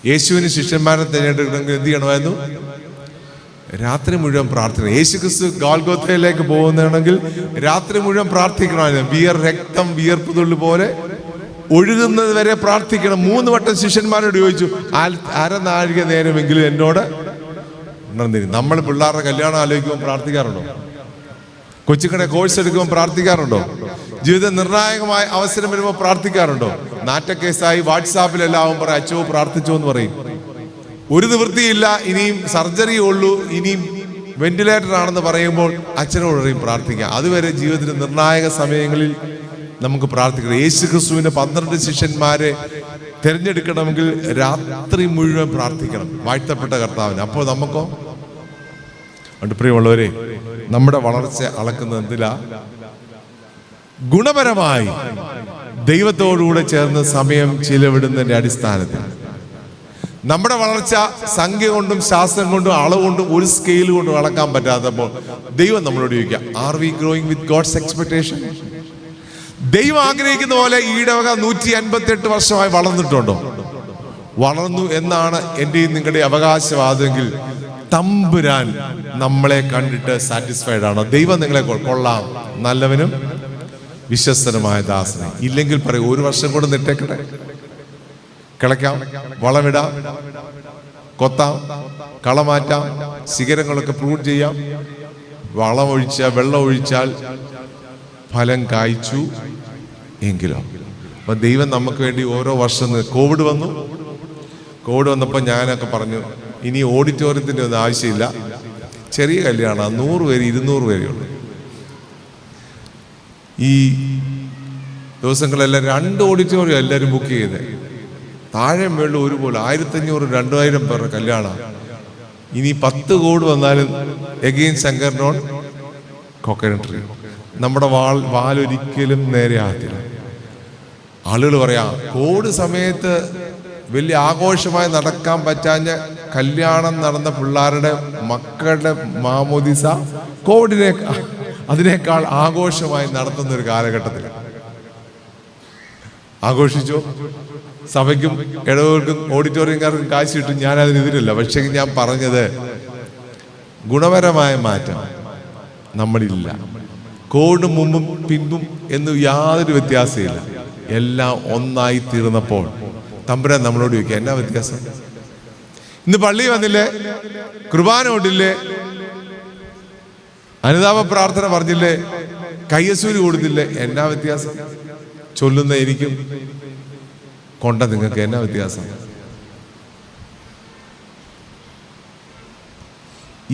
യേശുവിന് ശിഷ്യന്മാരെ തിരഞ്ഞെടുക്കണമെങ്കിൽ എന്ത് ചെയ്യണമായിരുന്നു? രാത്രി മുഴുവൻ പ്രാർത്ഥന. യേശു ക്രിസ്തു ഗോൽഗോഥയിലേക്ക് പോകുന്നതാണെങ്കിൽ രാത്രി മുഴുവൻ പ്രാർത്ഥിക്കണമായിരുന്നു. രക്തം വിയർപ്പ് തുള്ളി പോലെ ഒഴുകുന്നത് വരെ പ്രാർത്ഥിക്കണം. 3 വട്ടം ശിഷ്യന്മാരോട് ചോദിച്ചു, അരനാഴിക നേരമെങ്കിലും എന്നോട് ഉണർന്നിരി. നമ്മൾ പിള്ളേരുടെ കല്യാണം ആലോചിക്കുമ്പോൾ പ്രാർത്ഥിക്കാറുണ്ടോ? കൊച്ചുക്കടെ കോഴ്സ് എടുക്കുമ്പോൾ പ്രാർത്ഥിക്കാറുണ്ടോ? ജീവിത നിർണായകമായ അവസരം വരുമ്പോൾ പ്രാർത്ഥിക്കാറുണ്ടോ? നാറ്റക്കേസായി വാട്സാപ്പിലെല്ലാം ആവുമ്പോൾ അച്ചോ പ്രാർത്ഥിച്ചോ എന്ന് പറയും. ഒരു നിവൃത്തിയില്ല, ഇനിയും സർജറി ഉള്ളൂ, ഇനിയും വെന്റിലേറ്റർ ആണെന്ന് പറയുമ്പോൾ അച്ഛനോടും പ്രാർത്ഥിക്കാം. അതുവരെ ജീവിതത്തിൽ നിർണായക സമയങ്ങളിൽ നമുക്ക് പ്രാർത്ഥിക്കണം. യേശു ക്രിസ്തുവിന്റെ 12 ശിഷ്യന്മാരെ തിരഞ്ഞെടുക്കണമെങ്കിൽ രാത്രി മുഴുവൻ പ്രാർത്ഥിക്കണം വാഴ്ത്തപ്പെട്ട കർത്താവിന്. അപ്പോൾ നമുക്കോ? അതുകൊണ്ട് പ്രിയമുള്ളവരെ, നമ്മുടെ വളർച്ച അളക്കുന്നത് എന്തിലാ? ഗുണപരമായി ദൈവത്തോടുകൂടെ ചേർന്ന് സമയം ചിലവിടുന്നതിന്റെ അടിസ്ഥാനത്തിൽ. നമ്മുടെ വളർച്ച സംഖ്യ കൊണ്ടും ശാസ്ത്രം കൊണ്ടും അളവ് കൊണ്ടും ഒരു സ്കെയിൽ കൊണ്ടും അളക്കാൻ പറ്റാത്തപ്പോൾ ദൈവം നമ്മളോട് ചോദിക്കുക, are we growing with God's expectation? ദൈവം ആഗ്രഹിക്കുന്ന പോലെ ഈടവക 158 വർഷമായി വളർന്നിട്ടുണ്ടോ? വളർന്നു എന്നാണ് എന്റെയും നിങ്ങളുടെ അവകാശവാദമെങ്കിൽ തമ്പുരാൻ നമ്മളെ കണ്ടിട്ട് സാറ്റിസ്ഫൈഡ് ആണോ? ദൈവം നിങ്ങളെ കൊള്ളാം, നല്ലവനും വിശ്വസ്തനുമായ ദാസനെ. ഇല്ലെങ്കിൽ പറയും, 1 വർഷം കൂടെ നിട്ടേക്കട്ടെ, കിളയ്ക്കാം, വളമിടാം, കൊത്താം, കളമാറ്റാം, ശിഖരങ്ങളൊക്കെ പ്രൂൺ ചെയ്യാം. വെള്ളം ഒഴിച്ചാൽ ഫലം കായ്ച്ചു എങ്കിലോ. അപ്പൊ ദൈവം നമുക്ക് വേണ്ടി ഓരോ വർഷം കോവിഡ് വന്നപ്പോൾ ഞാനൊക്കെ പറഞ്ഞു, ഇനി ഓഡിറ്റോറിയത്തിൻ്റെ ഒന്നും ആവശ്യമില്ല, ചെറിയ കല്യാണം 100 പേര് 200 പേരുള്ളൂ. ഈ ദിവസങ്ങളെല്ലാം 2 ഓഡിറ്റോറിയം എല്ലാവരും ബുക്ക് ചെയ്തത്. താഴെ മേളിൽ ഒരുപോലെ 1500 2000 പേരുടെ കല്യാണം. ഇനി 10 കോടി വന്നാലും എഗെയിൻ ശങ്കർ നോൺ കോക്കനട്രി. നമ്മുടെ വാലൊരിക്കലും നേരെ ആകത്തില്ല. ആളുകൾ പറയാം, കോവിഡ് സമയത്ത് വലിയ ആഘോഷമായി നടക്കാൻ പറ്റാഞ്ഞ കല്യാണം നടന്ന പിള്ളേരുടെ മക്കളുടെ മാമോദിസ അതിനേക്കാൾ ആഘോഷമായി നടത്തുന്ന ഒരു കാലഘട്ടത്തിൽ ആഘോഷിച്ചു. സഭയ്ക്കും ഇടവുകൾക്കും ഓഡിറ്റോറിയംകാർക്കും കാശ് കിട്ടും, ഞാൻ അതിനെതിരല്ല. പക്ഷേ ഞാൻ പറഞ്ഞത്, ഗുണപരമായ മാറ്റം നമ്മളില്ല. കോവിഡ് മുമ്പും പിമ്പും എന്ന് യാതൊരു വ്യത്യാസമില്ല. എല്ലാം ഒന്നായി തീർന്നപ്പോൾ തമ്പുരാൻ നമ്മളോട് ചോദിക്കുക, എന്നാ വ്യത്യാസം? ഇന്ന് പള്ളി വന്നില്ലേ, കുർബാന കൊണ്ടില്ലേ, അനുതാപ പ്രാർത്ഥന പറഞ്ഞില്ലേ, കയ്യസൂരി കൊടുത്തില്ലേ, എന്നാ വ്യത്യാസം? ചൊല്ലുന്ന എനിക്കും കൊണ്ട നിങ്ങൾക്ക് എന്നാ വ്യത്യാസം?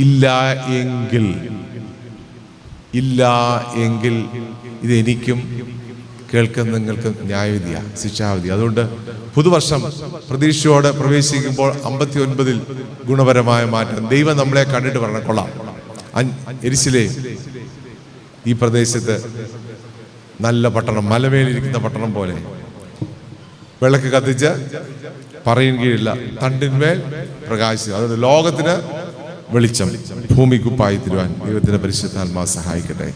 ഇല്ല എങ്കിൽ ഇതെനിക്കും കേൾക്കുന്ന നിങ്ങൾക്കും ന്യായവിധിയാ, ശിക്ഷാവിധി. അതുകൊണ്ട് പുതുവർഷം പ്രതീക്ഷയോടെ പ്രവേശിക്കുമ്പോൾ 59 ഗുണപരമായ മാറ്റം ദൈവം നമ്മളെ കണ്ടിട്ട് പറഞ്ഞ കൊള്ളാം. യെരുശലേം ഈ പ്രദേശത്ത് നല്ല പട്ടണം, മലമേലിരിക്കുന്ന പട്ടണം പോലെ വിളക്ക് കത്തിച്ച് പറയും കീഴില്ല, തണ്ടിന്മേൽ പ്രകാശിച്ചു. അതുകൊണ്ട് ലോകത്തിന് വെളിച്ചം ഭൂമിക്കുപ്പായി തരുവാൻ ദൈവത്തിന്റെ പരിശുദ്ധാത്മാവ് സഹായിക്കട്ടെ.